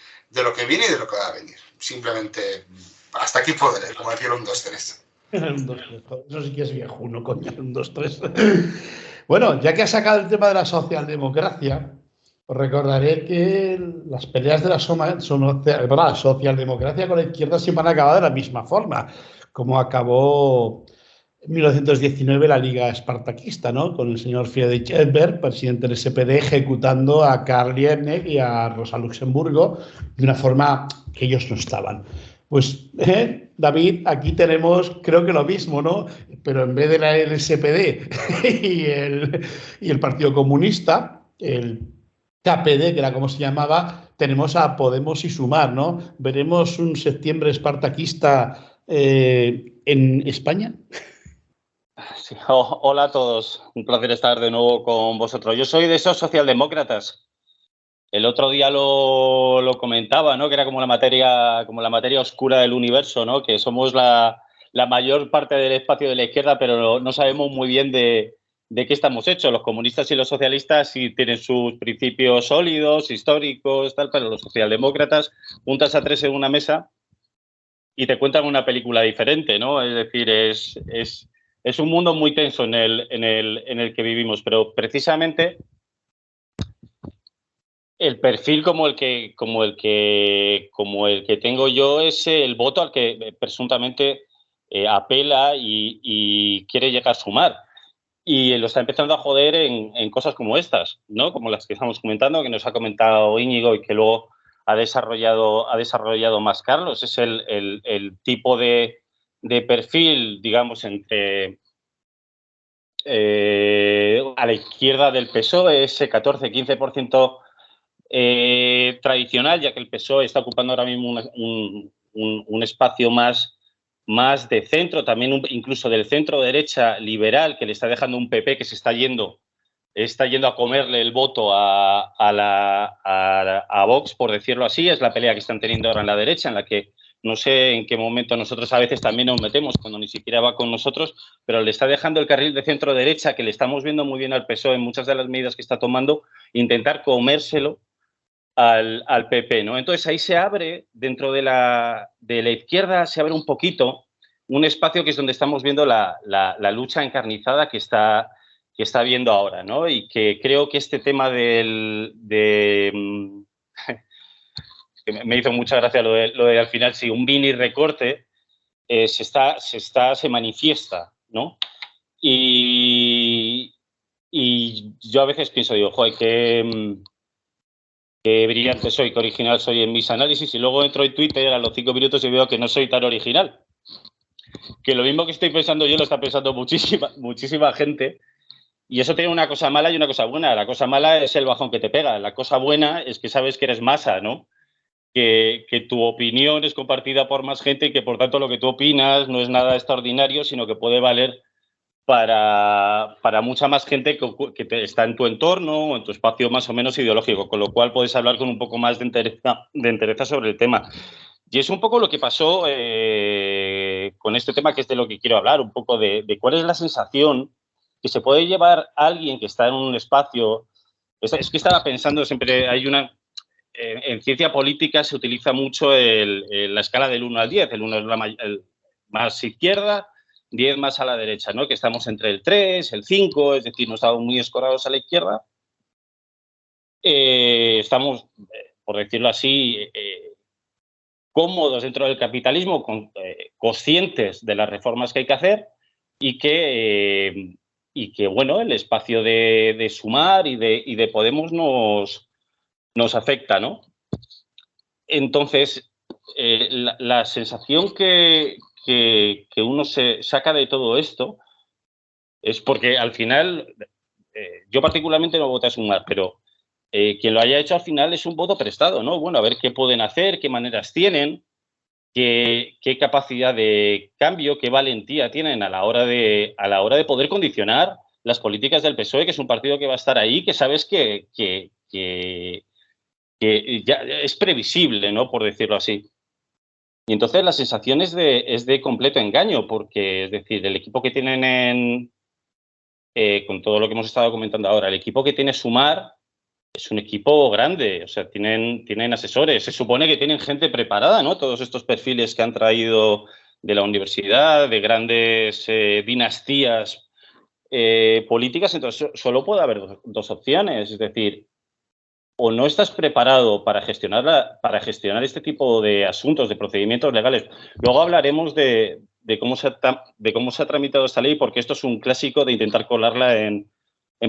viene y de lo que va a venir. Simplemente, hasta aquí puedo leer, como decía el 1, 2, 3. Un, 2, 3. Eso sí que es viejuno, coño, 1, 2, 3. Bueno, ya que has sacado el tema de la socialdemocracia, os recordaré que las peleas de la socialdemocracia con la izquierda siempre han acabado de la misma forma, como acabó en 1919 la Liga Espartaquista, ¿no? Con el señor Friedrich Ebert, presidente del SPD, ejecutando a Karl Liebknecht y a Rosa Luxemburgo de una forma que ellos no estaban. Pues, David, aquí tenemos, creo que lo mismo, ¿no? Pero en vez de el SPD y el Partido Comunista, el KPD, que era como se llamaba, tenemos a Podemos y Sumar, ¿no? ¿Veremos un septiembre espartaquista en España? Sí. Hola a todos, un placer estar de nuevo con vosotros. Yo soy de esos socialdemócratas. El otro día lo comentaba, ¿no? Que era como la materia oscura del universo, ¿no? Que somos la mayor parte del espacio de la izquierda, pero no sabemos muy bien de qué estamos hechos. Los comunistas y los socialistas sí tienen sus principios sólidos, históricos, tal, pero los socialdemócratas juntas a 3 en una mesa y te cuentan una película diferente, ¿no? Es decir, es un mundo muy tenso en el que vivimos, pero precisamente el perfil como el que tengo yo es el voto al que presuntamente apela y quiere llegar a sumar. Y lo está empezando a joder en cosas como estas, ¿no? Como las que estamos comentando, que nos ha comentado Íñigo y que luego ha desarrollado más Carlos. Es el tipo de perfil, digamos, entre a la izquierda del PSOE, ese 14-15% tradicional, ya que el PSOE está ocupando ahora mismo un espacio más de centro, también incluso del centro derecha liberal, que le está dejando un PP que se está yendo a comerle el voto a Vox, por decirlo así. Es la pelea que están teniendo ahora en la derecha, en la que no sé en qué momento nosotros a veces también nos metemos cuando ni siquiera va con nosotros, pero le está dejando el carril de centro derecha, que le estamos viendo muy bien al PSOE en muchas de las medidas que está tomando, intentar comérselo al PP, ¿no? Entonces ahí se abre, dentro de la izquierda, se abre un poquito un espacio que es donde estamos viendo la lucha encarnizada que está viendo ahora, ¿no? Y que creo que este tema que me hizo mucha gracia lo de al final, sí, un mini recorte se manifiesta, ¿no? Y yo a veces pienso, digo, joder, qué brillante soy, qué original soy en mis análisis, y luego entro en Twitter a los 5 minutos y veo que no soy tan original. Que lo mismo que estoy pensando yo lo está pensando muchísima gente. Y eso tiene una cosa mala y una cosa buena. La cosa mala es el bajón que te pega. La cosa buena es que sabes que eres masa, ¿no? Que tu opinión es compartida por más gente y que, por tanto, lo que tú opinas no es nada extraordinario, sino que puede valer para mucha más gente que está en tu entorno o en tu espacio más o menos ideológico, con lo cual puedes hablar con un poco más de entereza sobre el tema. Y es un poco lo que pasó con este tema, que es de lo que quiero hablar, un poco de cuál es la sensación que se puede llevar a alguien que está en un espacio. Es que estaba pensando siempre, en ciencia política se utiliza mucho la escala del 1 al 10. El 1 es el más izquierda, 10 más a la derecha, ¿no? Que estamos entre el 3, el 5, es decir, no estamos muy escorados a la izquierda. Estamos, por decirlo así, cómodos dentro del capitalismo, conscientes de las reformas que hay que hacer y que bueno, el espacio de Sumar y de Podemos nos afecta, ¿no? Entonces, la sensación que uno se saca de todo esto es porque al final, yo particularmente no voté a Sumar, pero quien lo haya hecho al final es un voto prestado, ¿no? Bueno, a ver qué pueden hacer, qué maneras tienen, qué capacidad de cambio, qué valentía tienen a la hora de poder condicionar las políticas del PSOE, que es un partido que va a estar ahí, que sabes que ya es previsible, ¿no? Por decirlo así. Y entonces la sensación es de completo engaño, porque, es decir, el equipo que tienen con todo lo que hemos estado comentando ahora, el equipo que tiene Sumar es un equipo grande, o sea, tienen asesores, se supone que tienen gente preparada, ¿no? Todos estos perfiles que han traído de la universidad, de grandes dinastías políticas, entonces solo puede haber dos opciones, es decir, o no estás preparado para gestionar este tipo de asuntos, de procedimientos legales. Luego hablaremos de cómo se ha tramitado esta ley, porque esto es un clásico de intentar colarla en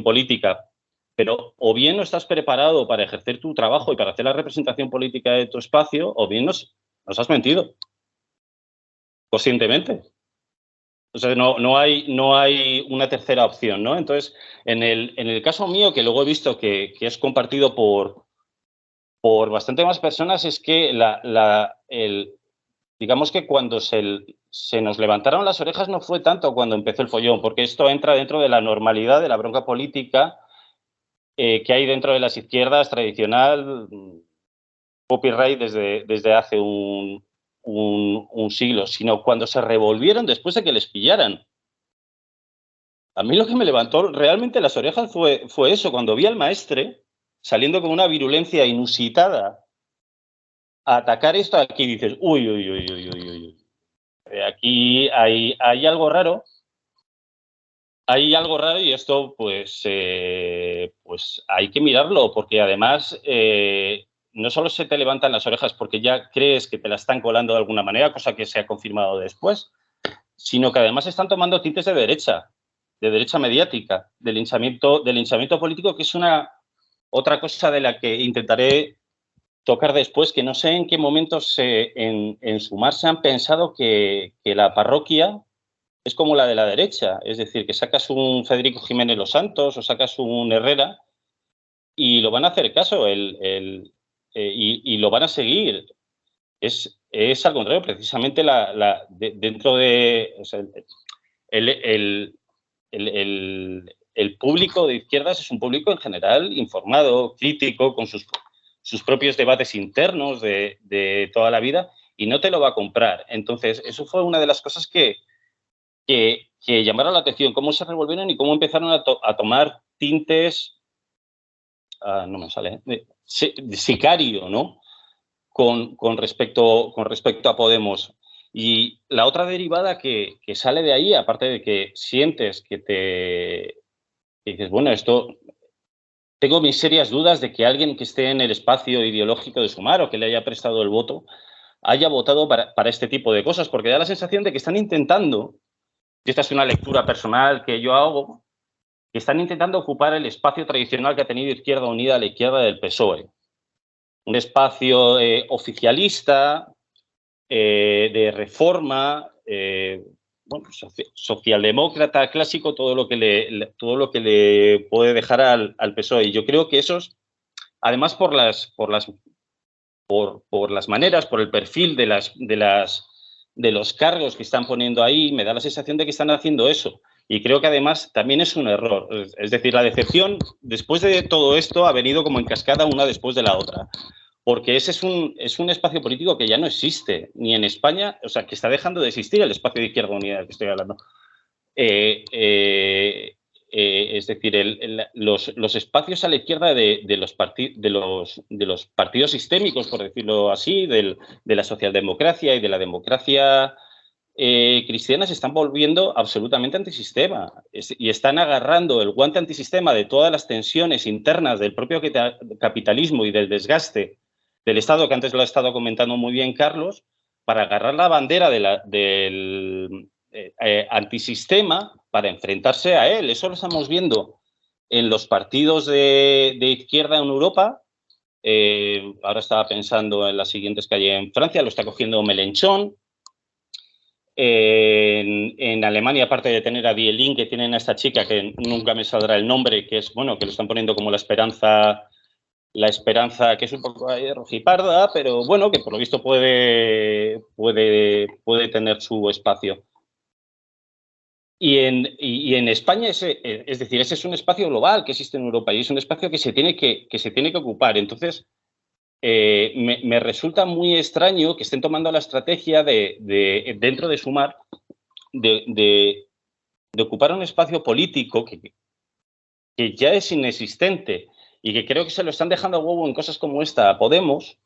política. Pero o bien no estás preparado para ejercer tu trabajo y para hacer la representación política de tu espacio, o bien nos has mentido conscientemente. O sea, no hay una tercera opción, ¿no? Entonces, en el caso mío, que luego he visto que es compartido por bastante más personas, es que digamos que cuando se nos levantaron las orejas no fue tanto cuando empezó el follón, porque esto entra dentro de la normalidad de la bronca política que hay dentro de las izquierdas tradicional, copyright desde hace un siglo, sino cuando se revolvieron después de que les pillaran. A mí lo que me levantó realmente las orejas fue eso, cuando vi al maestre saliendo con una virulencia inusitada a atacar esto, aquí dices, uy. Aquí hay algo raro. Hay algo raro y esto, pues hay que mirarlo, porque además no solo se te levantan las orejas porque ya crees que te la están colando de alguna manera, cosa que se ha confirmado después, sino que además están tomando tintes de derecha mediática, de linchamiento político, que es otra cosa de la que intentaré tocar después, que no sé en qué momentos en Sumar se han pensado que la parroquia es como la de la derecha, es decir, que sacas un Federico Jiménez Los Santos o sacas un Herrera y lo van a hacer caso y lo van a seguir. Es al contrario, precisamente dentro de... O sea, el público de izquierdas es un público en general informado, crítico, con sus propios debates internos de toda la vida, y no te lo va a comprar. Entonces, eso fue una de las cosas que llamaron la atención, cómo se revolvieron y cómo empezaron a tomar tintes, no me sale, de sicario, ¿no? Con respecto a Podemos. Y la otra derivada que sale de ahí, aparte de que sientes que dices, bueno, esto tengo mis serias dudas de que alguien que esté en el espacio ideológico de Sumar o que le haya prestado el voto haya votado para este tipo de cosas, porque da la sensación de que están intentando, y esta es una lectura personal que yo hago, que están intentando ocupar el espacio tradicional que ha tenido Izquierda Unida a la izquierda del PSOE. Un espacio oficialista, de reforma, bueno, socialdemócrata clásico, todo lo que le puede dejar al PSOE. Y yo creo que esos, además por las maneras, por el perfil de los cargos que están poniendo ahí, me da la sensación de que están haciendo eso. Y creo que además también es un error. Es decir, la decepción, después de todo esto, ha venido como en cascada una después de la otra. Porque ese es un espacio político que ya no existe, ni en España, o sea, que está dejando de existir el espacio de Izquierda Unida del que estoy hablando. Es decir, los espacios a la izquierda de los partidos sistémicos, por decirlo así, de la socialdemocracia y de la democracia cristiana se están volviendo absolutamente antisistema y están agarrando el guante antisistema de todas las tensiones internas del propio capitalismo y del desgaste del Estado, que antes lo ha estado comentando muy bien Carlos, para agarrar la bandera del antisistema para enfrentarse a él. Eso lo estamos viendo en los partidos de izquierda en Europa. Ahora estaba pensando en las siguientes que hay en Francia, lo está cogiendo Mélenchon. En Alemania, aparte de tener a Die Linke, que tienen a esta chica que nunca me saldrá el nombre, que es, bueno, que lo están poniendo como la esperanza que es un poco rojiparda, pero bueno, que por lo visto puede tener su espacio. Y en España, es decir, ese es un espacio global que existe en Europa y es un espacio que se tiene que ocupar. Entonces, me resulta muy extraño que estén tomando la estrategia dentro de Sumar de ocupar un espacio político que ya es inexistente y que creo que se lo están dejando a huevo en cosas como esta a Podemos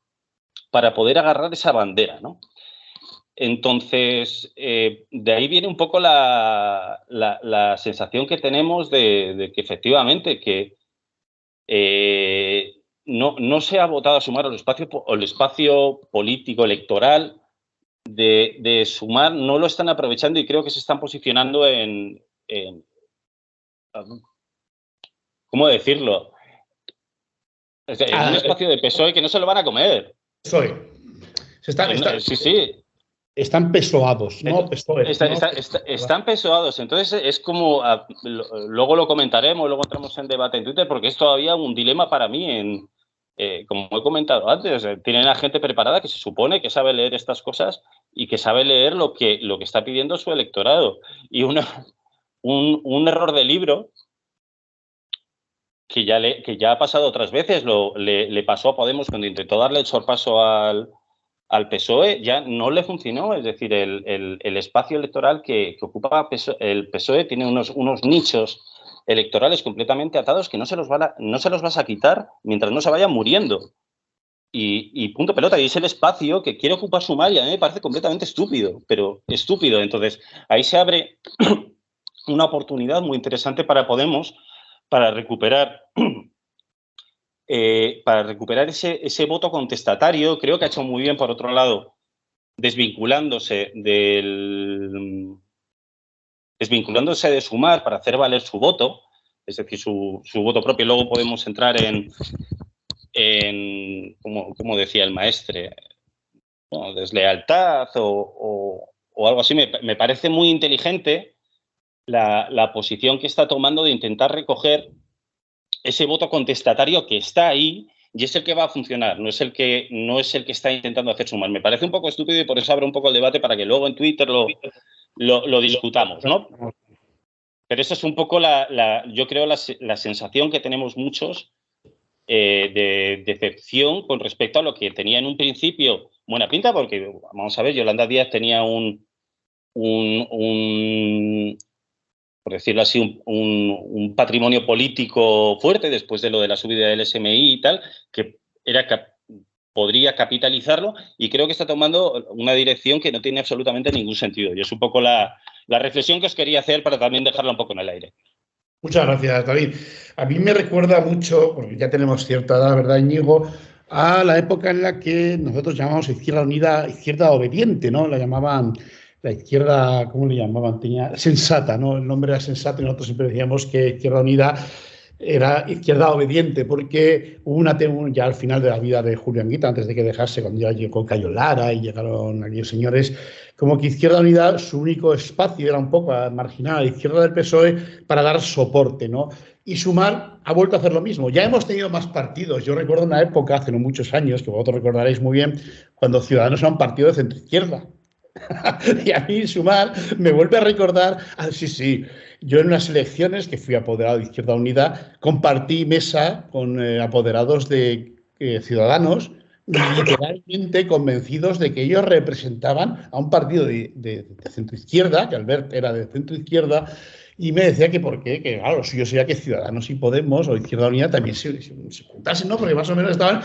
para poder agarrar esa bandera, ¿no? Entonces, de ahí viene un poco la sensación que tenemos de que efectivamente que no se ha votado a Sumar el espacio político electoral de Sumar, no lo están aprovechando y creo que se están posicionando en ¿cómo decirlo? Es un espacio de PSOE que no se lo van a comer. PSOE. Sí. Están pesoados, ¿no? PSOE, Están pesoados. Entonces es como, luego lo comentaremos, luego entramos en debate en Twitter, porque es todavía un dilema para mí como he comentado antes, tienen a gente preparada que se supone que sabe leer estas cosas y que sabe leer lo que está pidiendo su electorado. Y un error de libro que ya ha pasado otras veces, le pasó a Podemos cuando intentó darle el sorpaso al PSOE, ya no le funcionó. Es decir, el espacio electoral que ocupa el PSOE tiene unos nichos electorales completamente atados que no se los vas a quitar mientras no se vayan muriendo. Y punto pelota. Y es el espacio que quiere ocupar Sumar y a mí me parece completamente estúpido, pero estúpido. Entonces, ahí se abre una oportunidad muy interesante para Podemos para recuperar ese voto contestatario. Creo que ha hecho muy bien, por otro lado, desvinculándose de Sumar para hacer valer su voto, es decir, su voto propio. Luego podemos entrar en como decía el maestre, bueno, deslealtad o algo así. Me parece muy inteligente la posición que está tomando de intentar recoger ese voto contestatario que está ahí y es el que va a funcionar, no es el que está intentando hacer Sumar. Me parece un poco estúpido y por eso abro un poco el debate para que luego en Twitter lo discutamos, ¿no? Pero esa es un poco yo creo la sensación que tenemos muchos de decepción con respecto a lo que tenía en un principio buena pinta, porque vamos a ver, Yolanda Díaz tenía por decirlo así, un patrimonio político fuerte después de lo de la subida del SMI y tal, que podría capitalizarlo, y creo que está tomando una dirección que no tiene absolutamente ningún sentido. Y es un poco la reflexión que os quería hacer para también dejarla un poco en el aire. Muchas gracias, David. A mí me recuerda mucho, porque ya tenemos cierta edad, ¿verdad, Íñigo?, a la época en la que nosotros llamamos Izquierda Unida, izquierda obediente, ¿no? La llamaban la izquierda, ¿cómo le llamaban? Tenía sensata, ¿no? El nombre era sensata y nosotros siempre decíamos que Izquierda Unida era izquierda obediente, porque hubo ya al final de la vida de Julio Anguita, antes de que dejase, cuando ya llegó Cayo Lara y llegaron aquellos señores, como que Izquierda Unida, su único espacio era un poco marginal a la izquierda del PSOE para dar soporte, ¿no? Y Sumar ha vuelto a hacer lo mismo. Ya hemos tenido más partidos. Yo recuerdo una época, hace no muchos años, que vosotros recordaréis muy bien, cuando Ciudadanos era un partido de centro-izquierda. Y a mí Sumar me vuelve a recordar, sí, yo en unas elecciones que fui apoderado de Izquierda Unida, compartí mesa con apoderados de Ciudadanos, literalmente convencidos de que ellos representaban a un partido de centro-izquierda, que Albert era de centro-izquierda, y me decía que por qué, que claro, lo suyo sería que Ciudadanos y Podemos o Izquierda Unida también se juntasen, ¿no? Porque más o menos estaban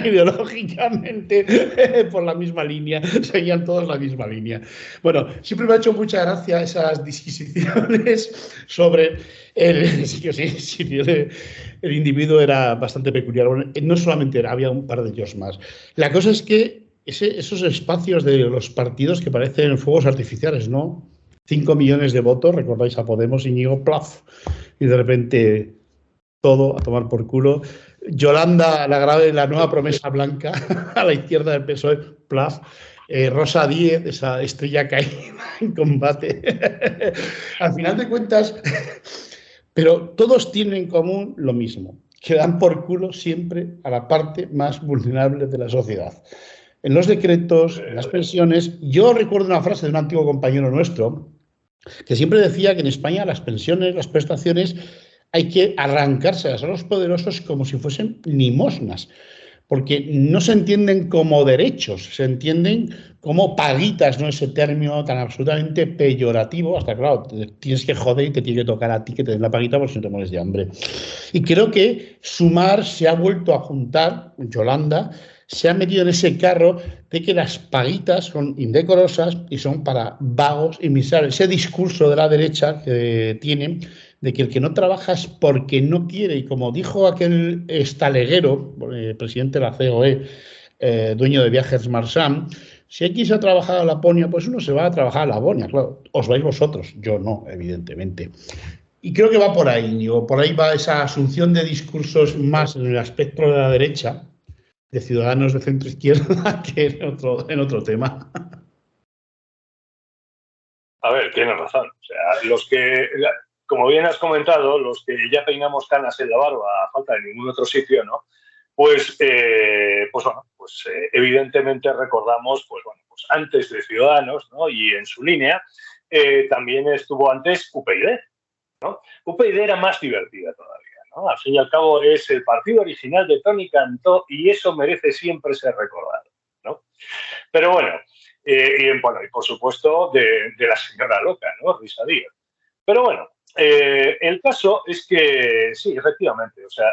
ideológicamente por la misma línea, seguían todos la misma línea. Bueno, siempre me ha hecho mucha gracia esas disquisiciones sobre el individuo era bastante peculiar. Bueno, no solamente era, había un par de ellos más. La cosa es que esos espacios de los partidos que parecen fuegos artificiales, ¿no? 5 millones de votos, recordáis a Podemos, Íñigo, plaf, y de repente todo a tomar por culo. Yolanda, la nueva promesa blanca, a la izquierda del PSOE, plaf. Rosa Díez, esa estrella caída en combate. Al final de cuentas, pero todos tienen en común lo mismo, que dan por culo siempre a la parte más vulnerable de la sociedad. En los decretos, en las pensiones. Yo recuerdo una frase de un antiguo compañero nuestro que siempre decía que en España las pensiones, las prestaciones, hay que arrancárselas a los poderosos como si fuesen limosnas, porque no se entienden como derechos, se entienden como paguitas, ¿no? Ese término tan absolutamente peyorativo, hasta claro, tienes que joder y te tiene que tocar a ti que te den la paguita porque si no te mueres de hambre. Y creo que Sumar se ha vuelto a juntar, Yolanda, se ha metido en ese carro de que las paguitas son indecorosas y son para vagos y miserables. Ese discurso de la derecha que tienen de que el que no trabaja es porque no quiere. Y como dijo aquel estaleguero, presidente de la COE, dueño de Viajes Marsam, si hay que irse a trabajar a Laponia, pues uno se va a trabajar a Laponia, claro. Os vais vosotros, yo no, evidentemente. Y creo que va por ahí, Íñigo. Por ahí va esa asunción de discursos más en el aspecto de la derecha, de Ciudadanos de centro izquierda, que en otro tema. A ver, tienes razón. O sea, los que, como bien has comentado, los que ya peinamos canas en la barba a falta de ningún otro sitio, ¿no? Pues evidentemente recordamos, pues antes de Ciudadanos, ¿no? Y en su línea también estuvo antes UPyD, ¿no? UPyD era más divertida todavía, ¿no? Al fin y al cabo es el partido original de Toni Cantó y eso merece siempre ser recordado, ¿no? Pero bueno, y por supuesto de la señora loca, ¿no? Risa Díaz. Pero bueno, el caso es que sí, efectivamente, o sea,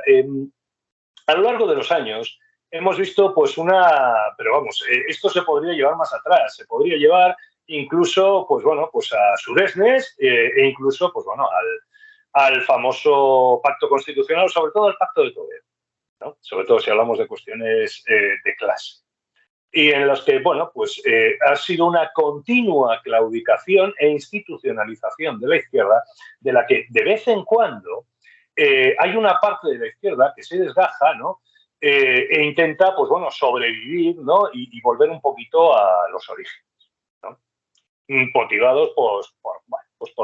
a lo largo de los años hemos visto pues pero vamos, esto se podría llevar más atrás, se podría llevar incluso pues a Suresnes e incluso pues al famoso pacto constitucional, sobre todo al pacto de Toledo, ¿no? Sobre todo si hablamos de cuestiones de clase. Y en las que, ha sido una continua claudicación e institucionalización de la izquierda, de la que de vez en cuando hay una parte de la izquierda que se desgaja, ¿no? E intenta, sobrevivir, ¿no? Y volver un poquito a los orígenes, ¿no? Motivados, por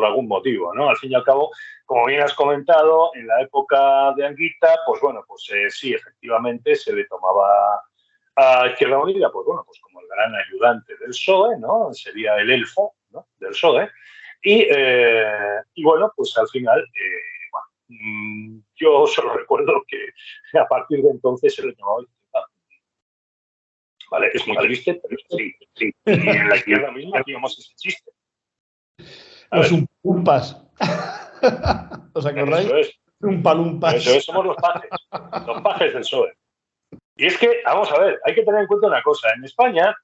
algún motivo, ¿no? Al fin y al cabo, como bien has comentado, en la época de Anguita, sí, efectivamente, se le tomaba a Izquierda Unida, pues como el gran ayudante del PSOE, ¿no? Sería el elfo, ¿no? Del PSOE. Y pues al final, yo solo recuerdo que a partir de entonces se le llamaba izquierda. Vale, es muy triste, pero sí. Y en la izquierda misma hacíamos ese chiste. Los umpalumpas. ¿Os acordáis? Eso es. Umpalumpas. Eso es, somos los pajes del PSOE. Y es que, vamos a ver, hay que tener en cuenta una cosa. En España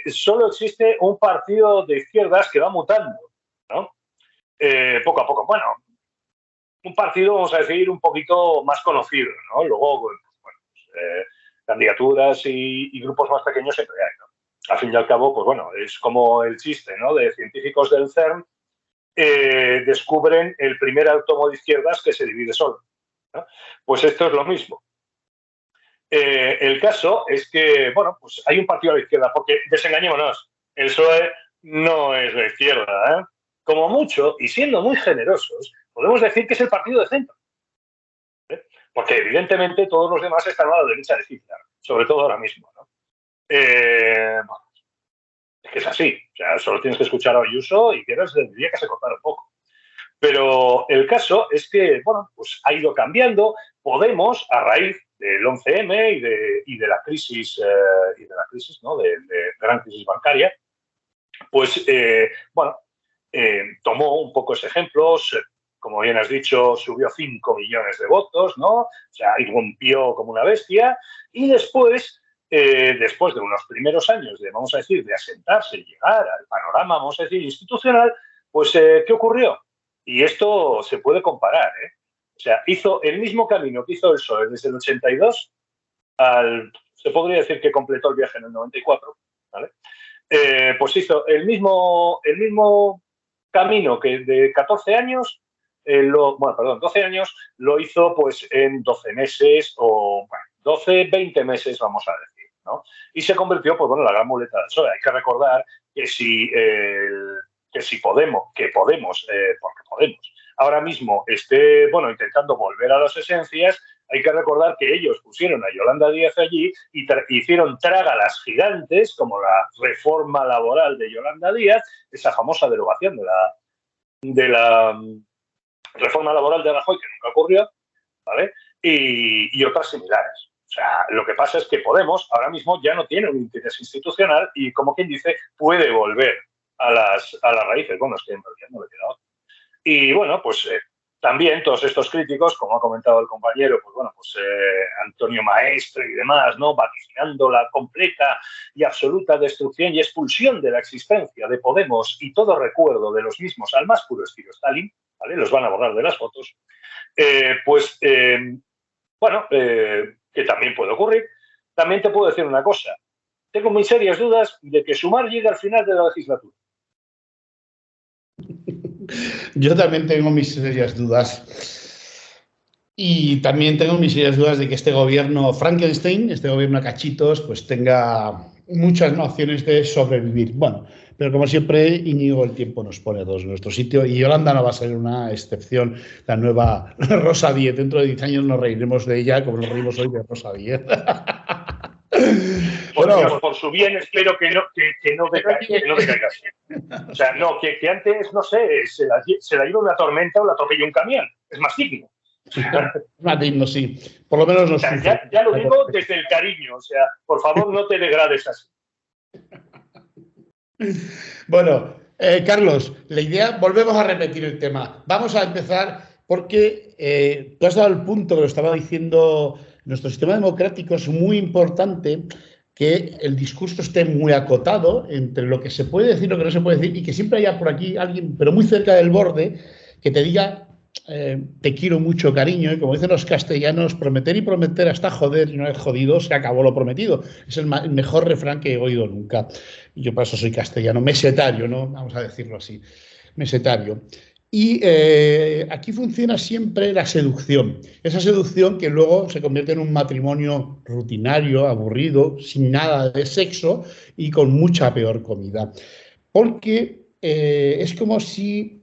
solo existe un partido de izquierdas que va mutando, ¿no? Poco a poco. Bueno, un partido, vamos a decir, un poquito más conocido, ¿no? Luego, bueno, candidaturas y grupos más pequeños siempre hay, ¿no? Al fin y al cabo, pues bueno, es como el chiste, ¿no? De científicos del CERN descubren el primer átomo de izquierdas que se divide solo, ¿no? Pues esto es lo mismo. El caso es que, bueno, pues hay un partido a la izquierda, porque desengañémonos, el PSOE no es la izquierda, ¿eh? Como mucho, y siendo muy generosos, podemos decir que es el partido de centro. Porque evidentemente todos los demás están a la derecha de Hitler, sobre todo ahora mismo, ¿no? Bueno, es que es así. O sea, solo tienes que escuchar a Ayuso y diría que se cortara un poco. Pero el caso es que, bueno, pues ha ido cambiando. Podemos, a raíz del 11M y de la crisis, ¿no? De gran crisis bancaria, pues, bueno, tomó un poco ese ejemplo. Como bien has dicho, subió 5 millones de votos, ¿no? O sea, irrumpió como una bestia. Y después de unos primeros años de, vamos a decir, de asentarse y llegar al panorama, vamos a decir, institucional, pues, ¿qué ocurrió? Y esto se puede comparar, ¿eh? O sea, hizo el mismo camino que hizo el PSOE desde el 82 se podría decir que completó el viaje en el 94, ¿vale? Pues hizo el mismo camino que de 14 años, 12 años, lo hizo pues en 12 meses o, bueno, 12, 20 meses, vamos a decir, ¿no? Y se convirtió, pues bueno, en la gran muleta del PSOE. Hay que recordar que si Podemos, porque Podemos, ahora mismo esté, bueno, intentando volver a las esencias, hay que recordar que ellos pusieron a Yolanda Díaz allí y hicieron trágalas gigantes, como la reforma laboral de Yolanda Díaz, esa famosa derogación de la reforma laboral de Rajoy, que nunca ocurrió, ¿vale? Y otras similares. O sea, lo que pasa es que Podemos ahora mismo ya no tiene un interés institucional y, como quien dice, puede volver a las raíces. Bueno, es que en realidad no le queda otra. Y bueno, pues también todos estos críticos, como ha comentado el compañero, pues bueno, pues Antonio Maestre y demás, ¿no? Vaticinando la completa y absoluta destrucción y expulsión de la existencia de Podemos y todo recuerdo de los mismos al más puro estilo Stalin, ¿vale? Los van a borrar de las fotos. Bueno, que también puede ocurrir. También te puedo decir una cosa. Tengo muy serias dudas de que Sumar llegue al final de la legislatura. Yo también tengo mis serias dudas. Y también tengo mis serias dudas de que este gobierno Frankenstein, este gobierno a cachitos, pues tenga muchas opciones de sobrevivir. Bueno, pero como siempre, Íñigo, el tiempo nos pone a todos en nuestro sitio y Yolanda no va a ser una excepción. La nueva Rosa Díez, dentro de 10 años nos reiremos de ella como nos reímos hoy de Rosa Díez. Bueno, por su bien espero que no decaiga así. O sea, no, que antes, no sé, se la lleve una tormenta o la atropelle un camión. Es más digno. Más digno, sí. Por lo menos nos... O sea, ya lo digo desde el cariño. O sea, por favor, no te degrades así. Bueno, Carlos, la idea, volvemos a repetir el tema. Vamos a empezar porque tú has dado el punto que lo estaba diciendo. Nuestro sistema democrático es muy importante que el discurso esté muy acotado entre lo que se puede decir y lo que no se puede decir y que siempre haya por aquí alguien, pero muy cerca del borde, que te diga te quiero mucho, cariño, y como dicen los castellanos, prometer y prometer hasta joder y no es jodido, se acabó lo prometido. Es el mejor refrán que he oído nunca. Y yo por eso soy castellano, mesetario, ¿no? Vamos a decirlo así, mesetario. Y aquí funciona siempre la seducción. Esa seducción que luego se convierte en un matrimonio rutinario, aburrido, sin nada de sexo y con mucha peor comida. Porque es como si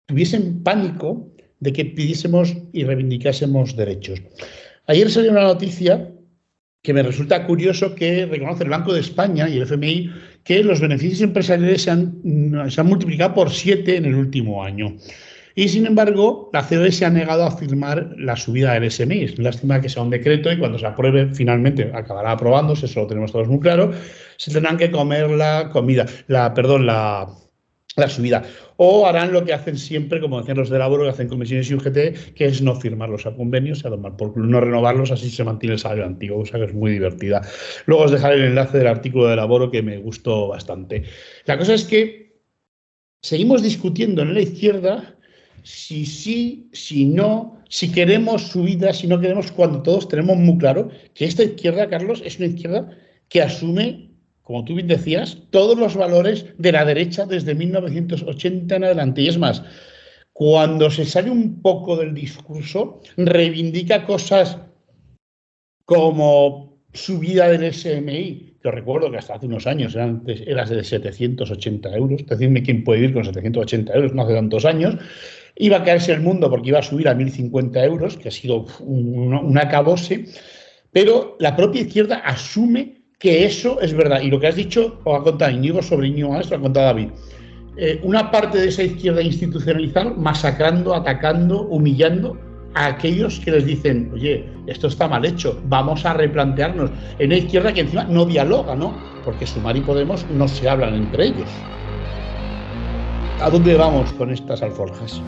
tuviesen pánico de que pidiésemos y reivindicásemos derechos. Ayer salió una noticia que me resulta curioso que reconoce el Banco de España y el FMI que los beneficios empresariales se han multiplicado por 7 en el último año. Y, sin embargo, la COE se ha negado a firmar la subida del SMI. Es lástima que sea un decreto y cuando se apruebe, finalmente acabará aprobándose, eso lo tenemos todos muy claro, se tendrán que comer la subida. O harán lo que hacen siempre, como decían los de Laboro, que hacen comisiones y UGT, que es no firmarlos a convenios, no renovarlos, así se mantiene el salario antiguo, cosa que es muy divertida. Luego os dejaré el enlace del artículo de Laboro que me gustó bastante. La cosa es que seguimos discutiendo en la izquierda si sí, si no, si queremos subida, si no queremos, cuando todos tenemos muy claro que esta izquierda, Carlos, es una izquierda que asume, como tú bien decías, todos los valores de la derecha desde 1980 en adelante. Y es más, cuando se sale un poco del discurso, reivindica cosas como subida del SMI, que os recuerdo que hasta hace unos años era de 780 euros. Decidme quién puede vivir con 780 euros, no hace tantos años. Iba a caerse el mundo porque iba a subir a 1.050 euros, que ha sido un acabose, pero la propia izquierda asume que eso es verdad. Y lo que has dicho, os ha contado Íñigo sobre Íñigo Maestro, lo ha contado David. Una parte de esa izquierda institucionalizada masacrando, atacando, humillando a aquellos que les dicen, oye, esto está mal hecho, vamos a replantearnos. En una izquierda que encima no dialoga, ¿no? Porque Sumar y Podemos no se hablan entre ellos. ¿A dónde vamos con estas alforjas?